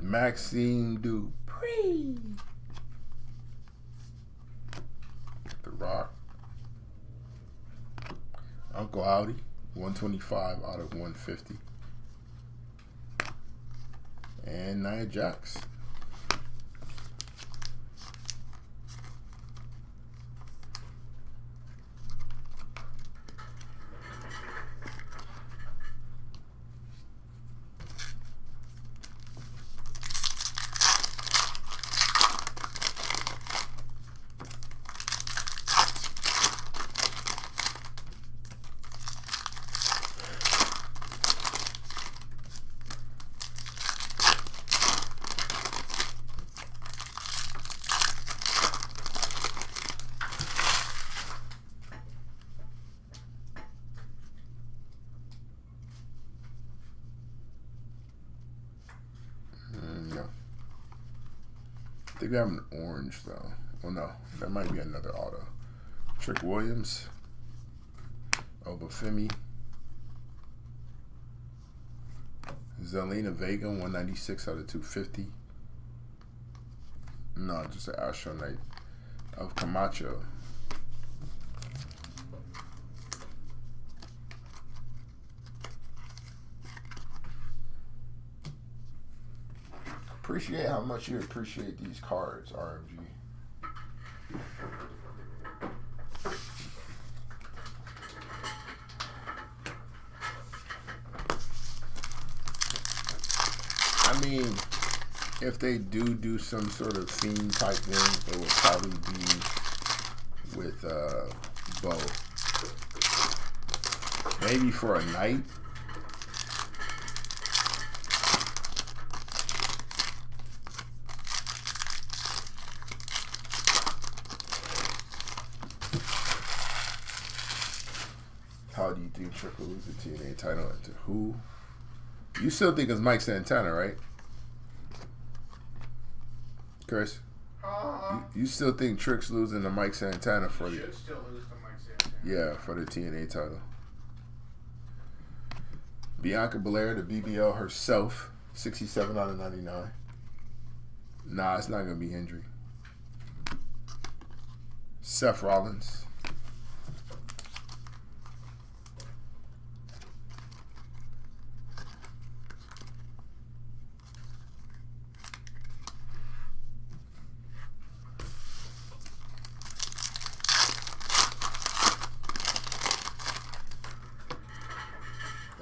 Maxime Dupree. The Rock. Uncle Howdy. 125 out of 150. And Nia Jax. I think we have an orange though. Well, no, that might be another auto. Trick Williams, Obafemi, Zelina Vega, 196 out of 250. No, just an Astro Knight of Camacho. Appreciate how much you appreciate these cards, RMG. I mean, if they do some sort of theme type thing, it will probably be with Bo. Maybe for a night. How do you think Trick will lose the TNA title and to who? You still think it's Mike Santana, right? Chris? You still think Trick's losing to Mike Santana for the... Should still lose to Mike Santana. Yeah, for the TNA title. Bianca Belair, the BBL herself, 67 out of 99. Nah, it's not going to be Hendry. Seth Rollins.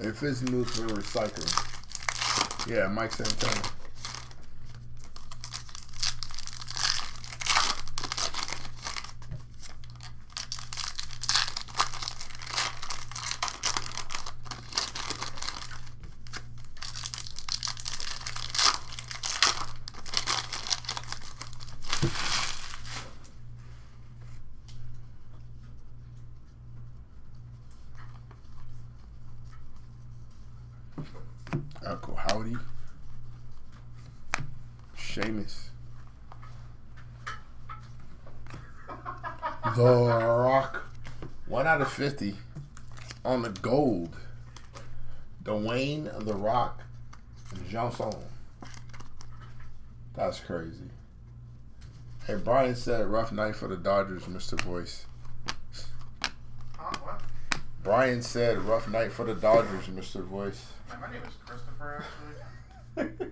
If it's new for recycling. Yeah, Mike Santana. Uncle Howdy, Sheamus, The Rock, 1 out of 50 on the gold. Dwayne The Rock Johnson. That's crazy. Hey, Brian said rough night for the Dodgers, Mr. Voice. What? Brian said rough night for the Dodgers, Mr. Voice. My name is Christopher, actually.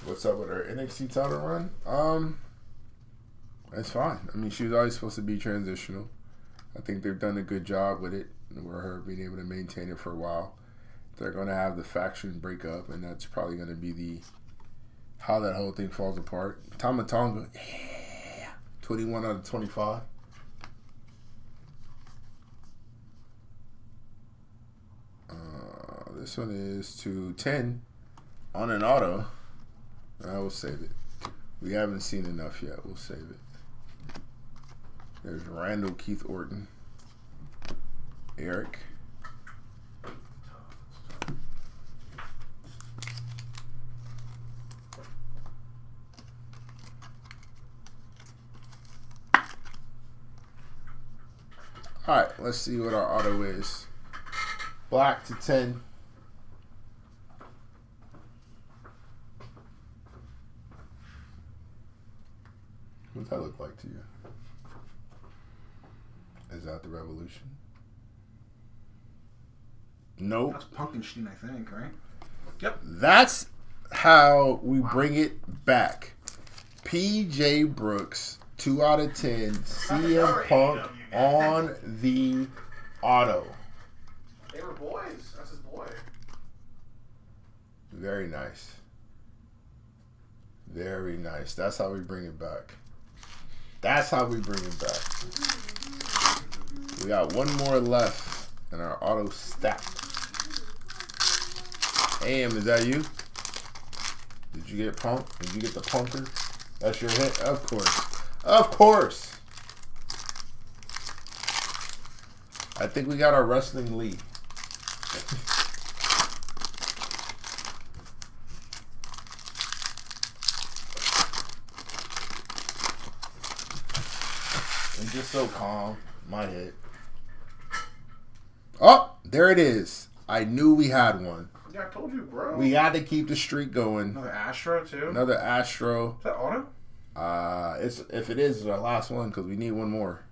What's up with our NXT title run? That's fine. I mean, she was always supposed to be transitional. I think they've done a good job with it, where her being able to maintain it for a while. They're going to have the faction break up, and that's probably going to be how that whole thing falls apart. Tama Tonga, yeah, 21 out of 25. This one is to 10 on an auto. I will save it. We haven't seen enough yet. We'll save it. There's Randall Keith Orton. Eric. Alright, let's see what our auto is. Black to 10. What's that look like to you? Is that the Revolution? Nope. That's Pumpkinstein, I think, right? Yep. That's how we bring it back. PJ Brooks, 2 out of 10. CM Punk on the auto. They were boys. That's his boy. Very nice. Very nice. That's how we bring it back. That's how we bring it back. We got one more left in our auto stack. AM, is that you? Did you get Punk? Did you get the punker? That's your hit? Of course. Of course. I think we got our wrestling lead. And just so calm. My hit. Oh, there it is. I knew we had one. Yeah, I told you, bro. We got to keep the streak going. Another Astro, too? Another Astro. Is that auto? If it is, it's our last one because we need one more.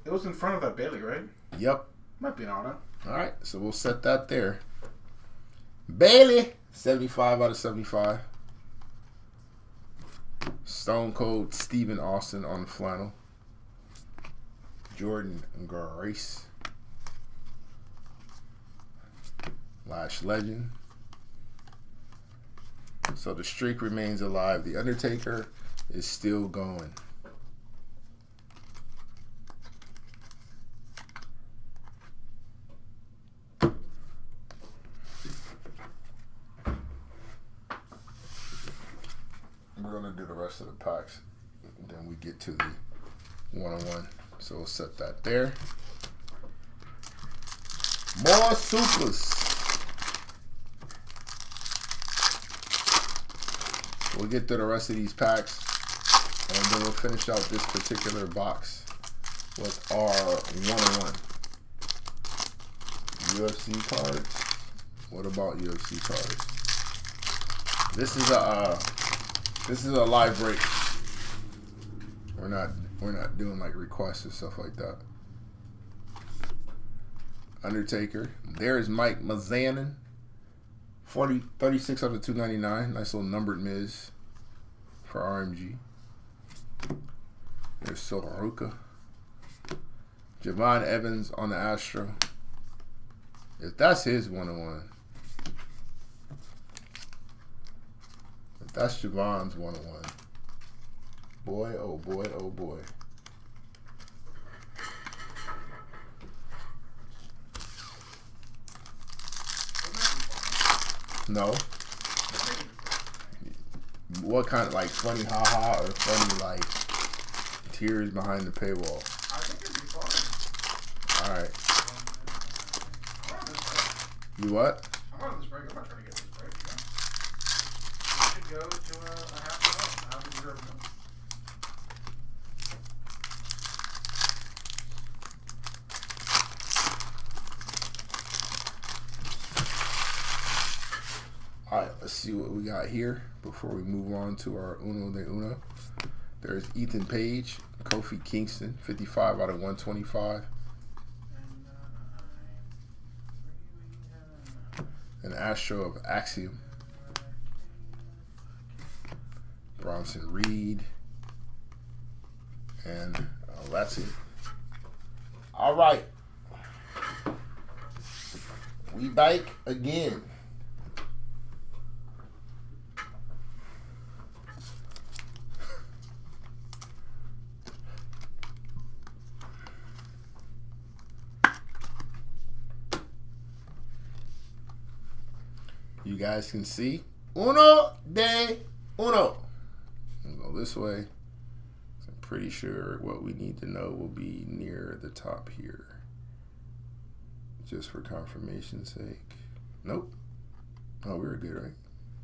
It was in front of that Bailey, right? Yep. Might be an auto. All right, so we'll set that there. Bailey, 75 out of 75. Stone Cold Steven Austin on the flannel. Jordan Grace. Lash Legend. So the streak remains alive. The Undertaker is still going. We're going to do the rest of the packs. Then we get to the one-on-one. So we'll set that there. More supers. We'll get through the rest of these packs. And then we'll finish out this particular box with our one-on-one. UFC cards. What about UFC cards? This is a live break. We're not doing like requests and stuff like that. Undertaker. There's Mike Mizanin. 36 out of 299. Nice little numbered Miz for RMG. There's Soroka. Javon Evans on the Astro. If that's his one-on-one. If that's Javon's one-on-one. Boy, oh boy, oh boy. No. What kind of, like, funny haha or funny, like, tears behind the paywall? I think it'd be fun. Alright. You what? I'm on this break. I'm not trying to get this break. You should go to a half a half a reserve. Alright, let's see what we got here before we move on to our Uno de Uno. There's Ethan Page, Kofi Kingston, 55 out of 125. An Astro of Axiom. Bronson Reed. And that's it. All right. We back again. You guys can see uno de uno. We'll go this way. I'm pretty sure what we need to know will be near the top here. Just for confirmation's sake. Nope. Oh, we were good, right?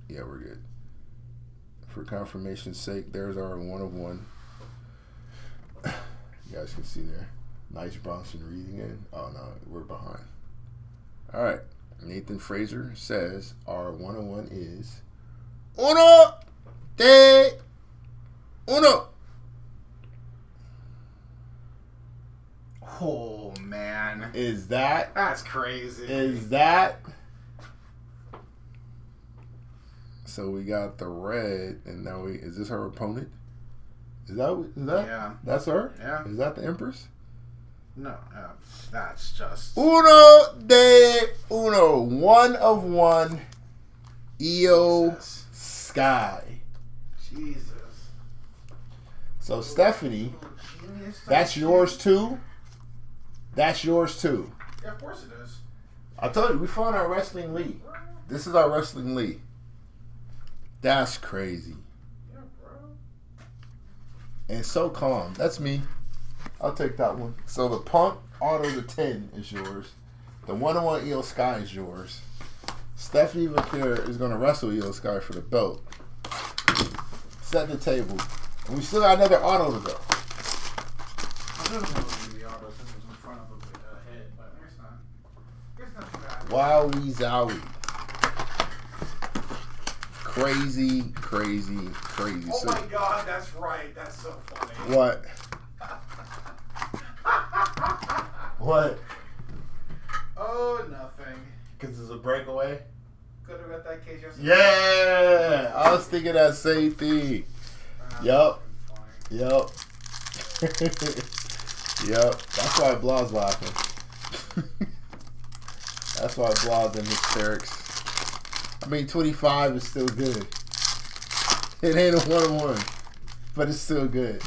Yeah, we're good. For confirmation's sake, there's our 1 of 1. You guys can see there. Nice Bronson reading in. Oh, no, we're behind. All right. Nathan Fraser says our 1 of 1 is uno de uno. Oh, man. That's crazy. Is that? So we got the red, and now is this her opponent? Is that? Yeah. That's her? Yeah. Is that the Empress? No, that's just... Uno de uno. 1 of 1. Io Jesus. Sky. Jesus. So Stephanie, that's yours too? That's yours too. Yeah, of course it is. I told you, we found our wrestling league. This is our wrestling league. That's crazy. Yeah, bro. And so calm. That's me. I'll take that one. So the Punk Auto to 10 is yours. The 101 Io Sky is yours. Stephanie Vaquer is going to wrestle Io Sky for the belt. Set the table. And we still got another auto to go. I don't know what the auto since it was in front of a head, but it's not. It's not too bad. Wowie zowie. Crazy, crazy, crazy. Oh my God, that's right. That's so funny. What? What? Oh, nothing. Because it's a breakaway? Could have got that case yesterday. Yeah! I was thinking that same thing. Yup. Yup. Yup. That's why Blah's laughing. That's why Blah's in hysterics. I mean, 25 is still good. It ain't a 1-on-1, but it's still good.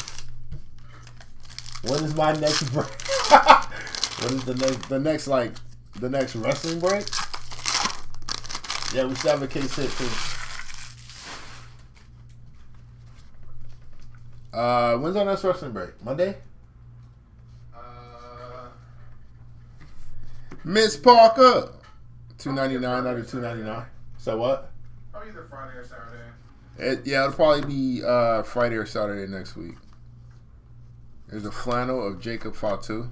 When is my next break? When is the next wrestling break? Yeah, we still have a case hit too. When's our next wrestling break? Monday? Miss Parker, $2.99 out of $2.99. So what? Probably either Friday or Saturday. It'll probably be Friday or Saturday next week. There's a flannel of Jacob Fatu.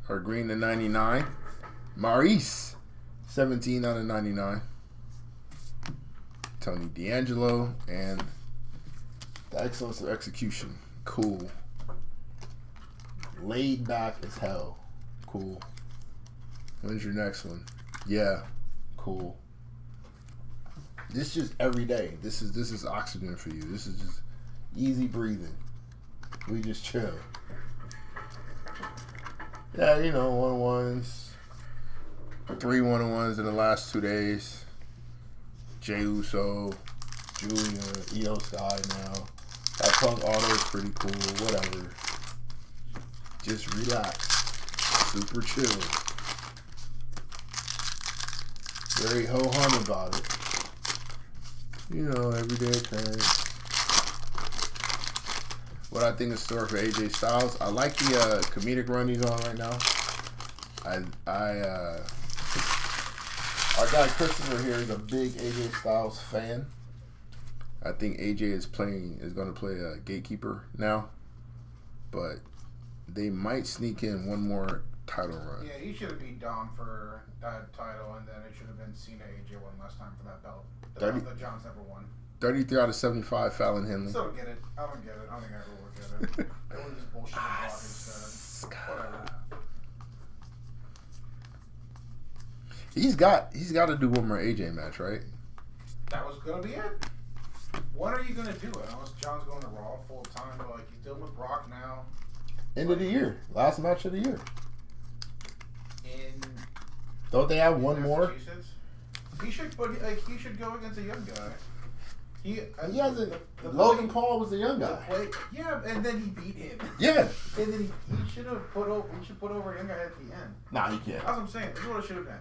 Or green to 99. Maurice, 17 out of 99. Tony D'Angelo and the excellence of execution. Cool. Laid back as hell. Cool. When's your next one? Yeah. Cool. This is just every day. This is oxygen for you. This is just easy breathing. We just chill. Yeah, you know, 1-on-1s. 3 1-on-1s in the last 2 days. Jey Uso, Julia, Io Sky now. That Punk Auto is pretty cool. Whatever. Just relax. Super chill. Very ho-hum about it. You know, everyday occurrence. What I think in store for AJ Styles. I like the comedic run he's on right now. Our guy Christopher here is a big AJ Styles fan. I think AJ is going to play a gatekeeper now, but they might sneak in one more title run. Yeah, he should have beat Dom for that title, and then it should have been Cena AJ one last time for that belt. The John's never won. 33 out of 75, Fallon Henley. Still don't get it. I don't get it. I don't think I ever will get it. It was just bullshit and block instead. Whatever. He's got to do one more AJ match, right? That was gonna be it. When are you gonna do it? Unless John's going to Raw full time, but like he's dealing with Brock now. End of the year. Last match of the year. In Don't they have one more? He should, but like he should go against a young guy. He hasn't. Logan Paul was the young guy. Yeah, and then he beat him. Yeah. And then he should have put over. He should put over a young guy at the end. Nah, he can't. That's what I'm saying. That's what it should have been.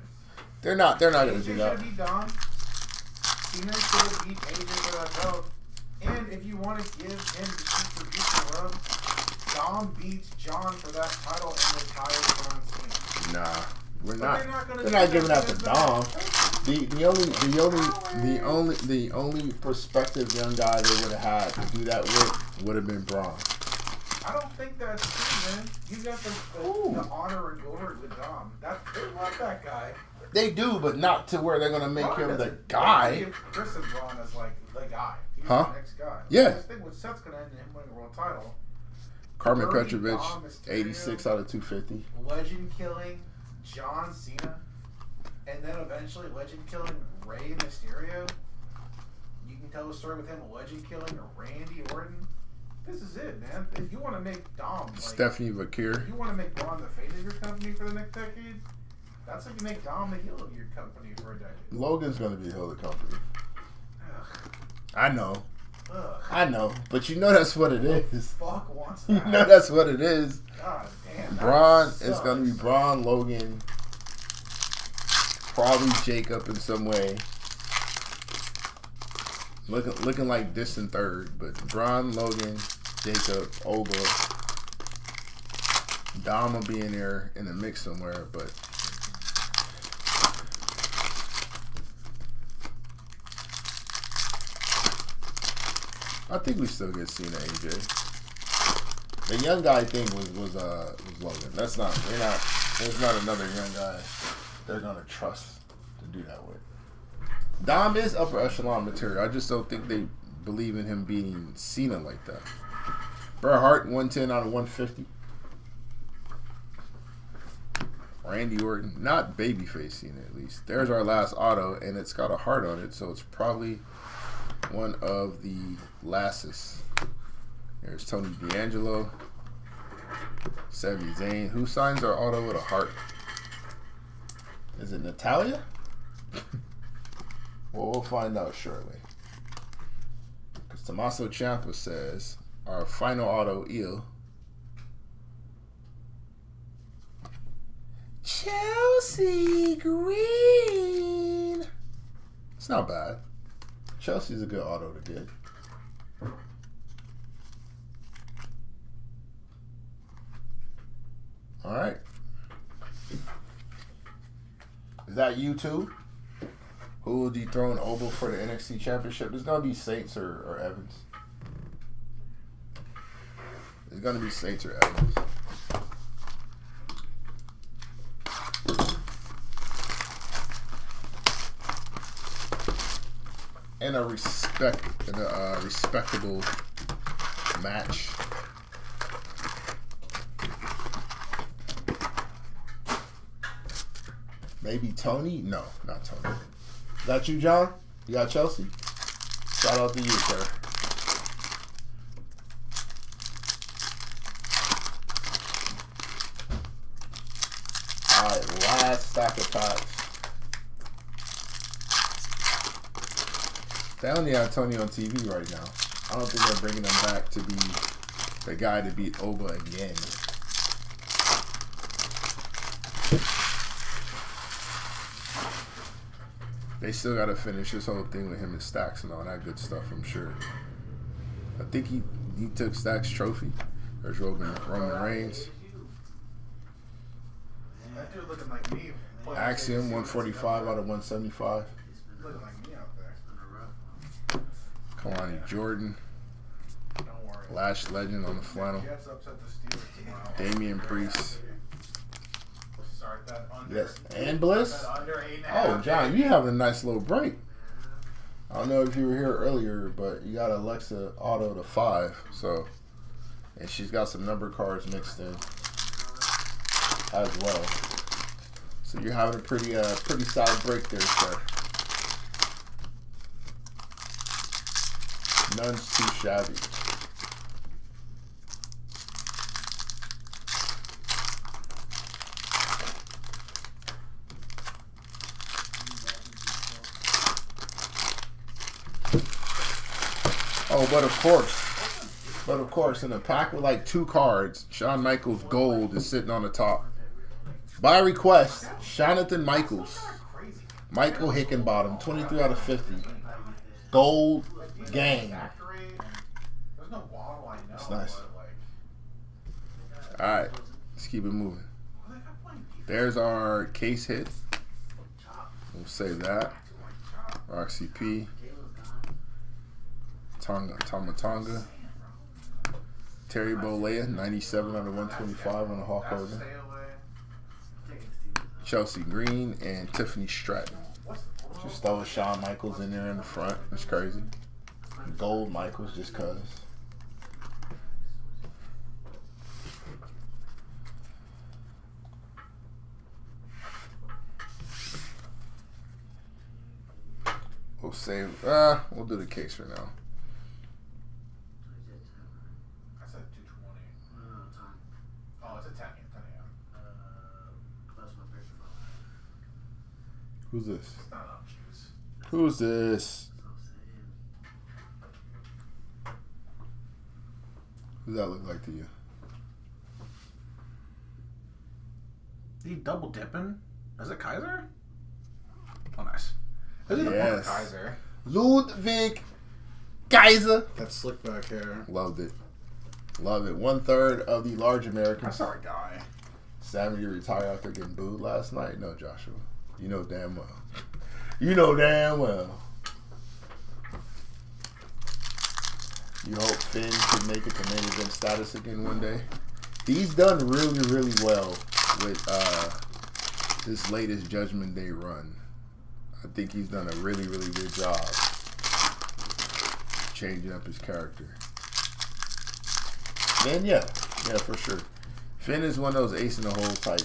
They're not gonna do that. AJ should have beat Dom. Cena should have beat AJ for that belt. And if you want to give him the distribution rub, Dom beats John for that title and retires John Cena. Nah, we're But not. They're They're not giving that to Dom. The only prospective young guy they would have had to do that with would have been Braun. I don't think that's true, man. You got the honor and glory with Dom. They love that guy. They do, but not to where they're gonna make Braun him the doesn't- guy. Chris and Braun is like the guy. He's Huh? the next guy. Yeah. This thing with Seth's gonna end in him winning a world title. Carmen Dirty Petrovic, Dom, Mysterio, 86 out of 250. Legend killing John Cena, and then eventually legend killing Rey Mysterio. You can tell a story with him legend killing Randy Orton. This is it, man. If you want to make Dom, like, Stephanie Vakir. if you want to make Braun the face of your company for the next decade, that's how you make Dom the heel of your company for a decade. Logan's gonna be the heel of the company. Ugh. I know. Ugh. I know, but you know that's what it is. Fuck wants You that. know that's what it is. God damn. that Braun is sucks. going to be Braun, Logan, probably Jacob in some way. Looking like distant third, but Braun, Logan, Jacob, Oba, Dom will be in there in the mix somewhere, but I think we still get Cena AJ. The young guy thing was Logan. There's not another young guy they're gonna trust to do that with. Dom is upper echelon material. I just don't think they believe in him beating Cena like that. Bret Hart 110 out of 150. Randy Orton, not babyface Cena at least. There's our last auto, and it's got a heart on it, so it's probably one of the lastest. There's Tony D'Angelo, Sami Zayn. Who signs our auto with a heart? Is it Natalia? Well, we'll find out shortly. Because Tommaso Ciampa says our final auto eel. Chelsea Green. It's not bad. Chelsea's a good auto to get. All right. Is that you too? Who will dethrone Oba for the NXT Championship? It's going to be Saints or Evans. It's going to be Saints or Evans. And a respectable match. Maybe Tony? No, not Tony. Is that you, John? You got Chelsea? Shout out to you, sir. Alright, last stack of packs. They only have Tony on TV right now. I don't think they're bringing him back to be the guy to beat Oba again. They still got to finish this whole thing with him and Stacks and all that good stuff, I'm sure. I think he took Stacks' trophy. There's Roman Reigns. That dude looking like me. Axiom, 145 out of 175. Looking like me out there. Kalani Jordan. Don't worry. Lash Legend on the flannel. Jets upset the Steelers tomorrow. Damian Priest. Start that under. Yes. And Bliss. That under 8.5. Oh, John, you having a nice little break. I don't know if you were here earlier, but you got Alexa auto to 5. So, and she's got some number cards mixed in as well. So you're having a pretty solid break there, sir. None's too shabby. Oh, but of course, in a pack with like 2 cards, Shawn Michaels Gold is sitting on the top. By request, Jonathan Michaels. Michael Hickenbottom, 23 out of 50. Gold Gang. That's nice. Alright, let's keep it moving. There's our case hit. We'll save that. Roxy P. Tonga. Terry Bollea, 97 out of 125 on the Hawk Hogan. Chelsea Green and Tiffany Stratton. Just throw Shawn Michaels in there in the front. That's crazy. Gold Michaels just cuz. We'll save. We'll do the case for now. I said 2:20. Oh, it's a 10 a.m. Who's this? It's not on juice. Who's this? Who does that look like to you? He double dipping? Is it Kaiser? Oh, nice. Is it Yes. Kaiser? Ludwig Kaiser. That slick back hair. Loved it. Love it. 1/3 of the large Americans. That's our guy. Sammy, you retired after getting booed last night? No, Joshua. You know damn well. You know damn well. You hope Finn can make it to main event status again one day. He's done really, really well with this latest Judgment Day run. I think he's done a really, really good job changing up his character. Then yeah, for sure. Finn is one of those ace in the hole type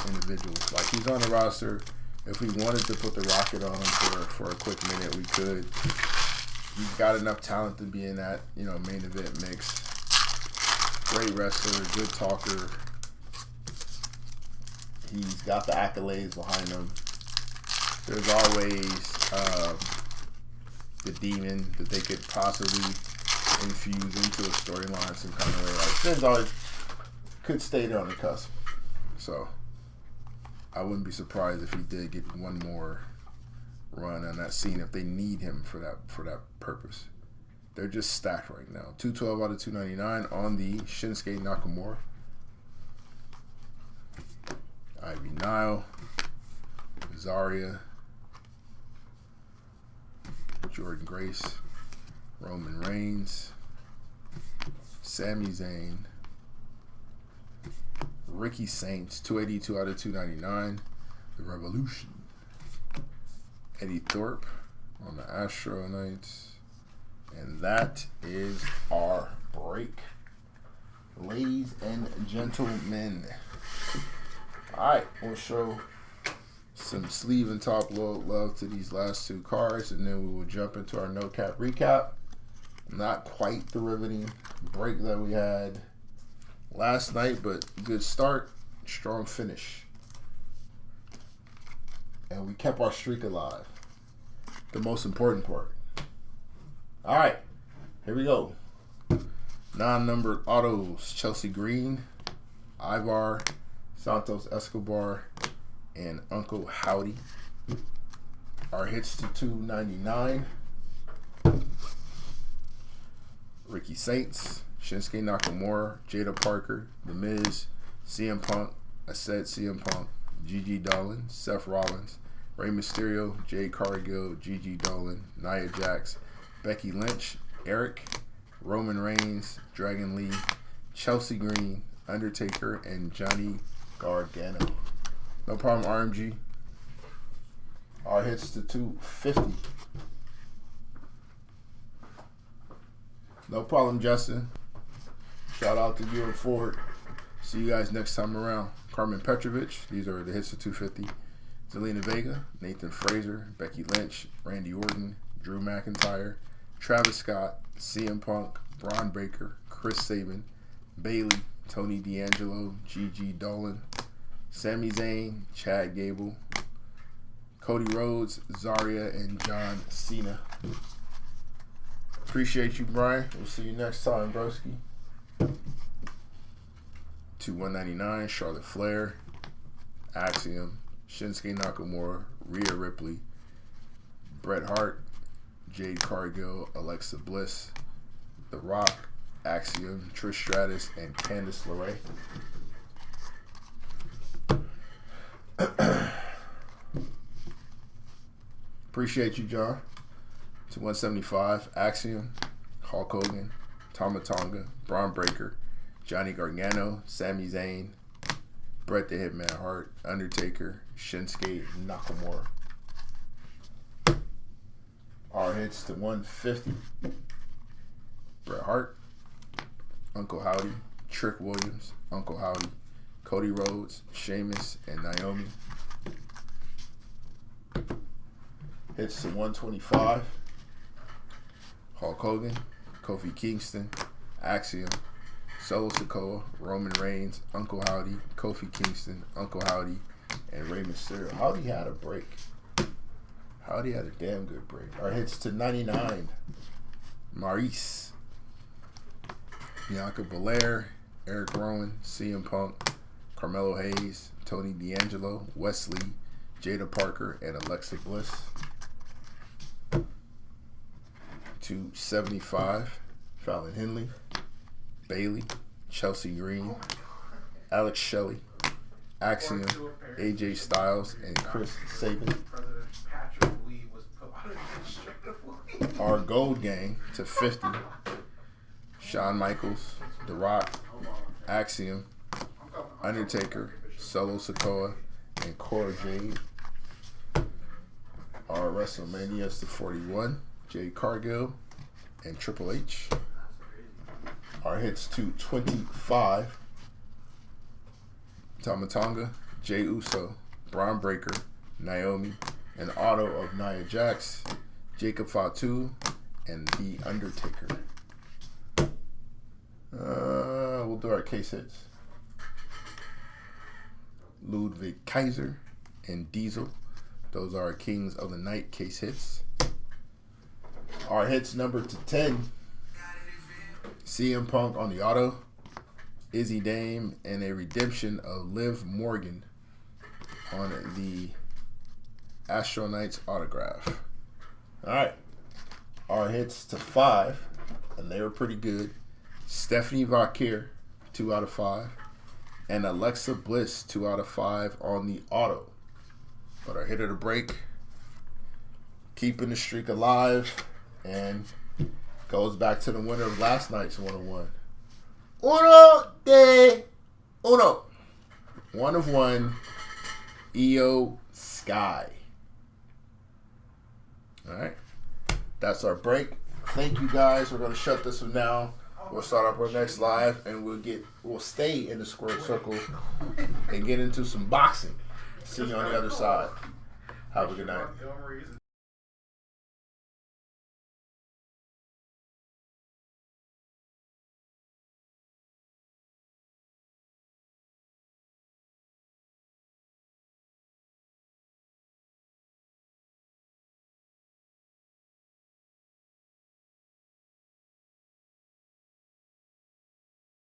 individuals. Like, he's on the roster. If we wanted to put the rocket on him for a quick minute, we could. He's got enough talent to be in that, main event mix. Great wrestler, good talker. He's got the accolades behind him. There's always the demon that they could possibly infuse into a storyline some kind of way. Like, Finn's always could stay there on the cusp. So I wouldn't be surprised if he did get one more run on that scene if they need him for that purpose. They're just stacked right now. 212 out of 299 on the Shinsuke Nakamura. Ivy Nile, Zarya, Jordan Grace, Roman Reigns, Sami Zayn, Ricky Saints, 282 out of 299, The Revolution, Eddie Thorpe on the Astro Knights, and that is our break, ladies and gentlemen. Alright, we'll show some sleeve and top load love to these last 2 cards, and then we will jump into our no cap recap. Not quite the riveting break that we had last night, but good start, strong finish. And we kept our streak alive. The most important part. Alright, here we go. Non-numbered autos: Chelsea Green, Ivar, Santos Escobar, and Uncle Howdy. Our hits to 299. Ricky Saints, Shinsuke Nakamura, Jada Parker, The Miz, CM Punk, I said CM Punk, Gigi Dolan, Seth Rollins, Rey Mysterio, Jade Cargill, Gigi Dolan, Nia Jax, Becky Lynch, Eric, Roman Reigns, Dragon Lee, Chelsea Green, Undertaker, and Johnny Gargano. No problem, RMG. Our hits to 250. No problem, Justin. Shout out to you and Ford. See you guys next time around. Carmen Petrovich. These are the hits to 250. Zelina Vega, Nathan Fraser, Becky Lynch, Randy Orton, Drew McIntyre, Travis Scott, CM Punk, Braun Breaker, Chris Sabin, Bailey, Tony D'Angelo, Gigi Dolan, Sami Zayn, Chad Gable, Cody Rhodes, Zarya, and John Cena. Appreciate you, Brian. We'll see you next time, broski. To 199, Charlotte Flair, Axiom, Shinsuke Nakamura, Rhea Ripley, Bret Hart, Jade Cargill, Alexa Bliss, The Rock, Axiom, Trish Stratus, and Candice LeRae. Appreciate you, John. To 175, Axiom, Hulk Hogan, Tama Tonga, Braun Breaker, Johnny Gargano, Sami Zayn, Bret the Hitman Hart, Undertaker, Shinsuke Nakamura. Our hits to 150, Bret Hart, Uncle Howdy, Trick Williams, Uncle Howdy, Cody Rhodes, Sheamus, and Naomi. Hits to 125, Hulk Hogan, Kofi Kingston, Axiom, Solo Sikoa, Roman Reigns, Uncle Howdy, Kofi Kingston, Uncle Howdy, and Rey Mysterio. Howdy had a break. Howdy had a damn good break. Our hits to 99, Maurice, Bianca Belair, Eric Rowan, CM Punk, Carmelo Hayes, Tony D'Angelo, Wesley, Jada Parker, and Alexa Bliss. To 75, Fallon Henley, Bailey, Chelsea Green, Alex Shelley, Axiom, AJ Styles, and Chris Sabin. Our gold gang to 50, Shawn Michaels, The Rock, Axiom, Undertaker, Solo Sikoa, and Cora Jade. Our WrestleManias to 41, Jade Cargill and Triple H. Our hits to 25, Tama Tonga, Jey Uso, Braun Breaker, Naomi, an auto of Nia Jax, Jacob Fatu, and The Undertaker. We'll do our case hits. Ludwig Kaiser and Diesel. Those are our Kings of the Night case hits. Our hits number to 10, CM Punk on the auto, Izzy Dame, and a redemption of Liv Morgan on the Astro Knights autograph. Alright. Our hits to 5, and they were pretty good. Stephanie Vakir, 2 out of 5. And Alexa Bliss, 2 out of 5 on the auto. But our hit of the break, keeping the streak alive, and goes back to the winner of last night's 101. Uno de uno. 1 of 1, Io Sky. Alright. That's our break. Thank you guys. We're going to shut this one down. We'll start up our next live, and we'll stay in the square circle and get into some boxing. See you on the other side. Have a good night.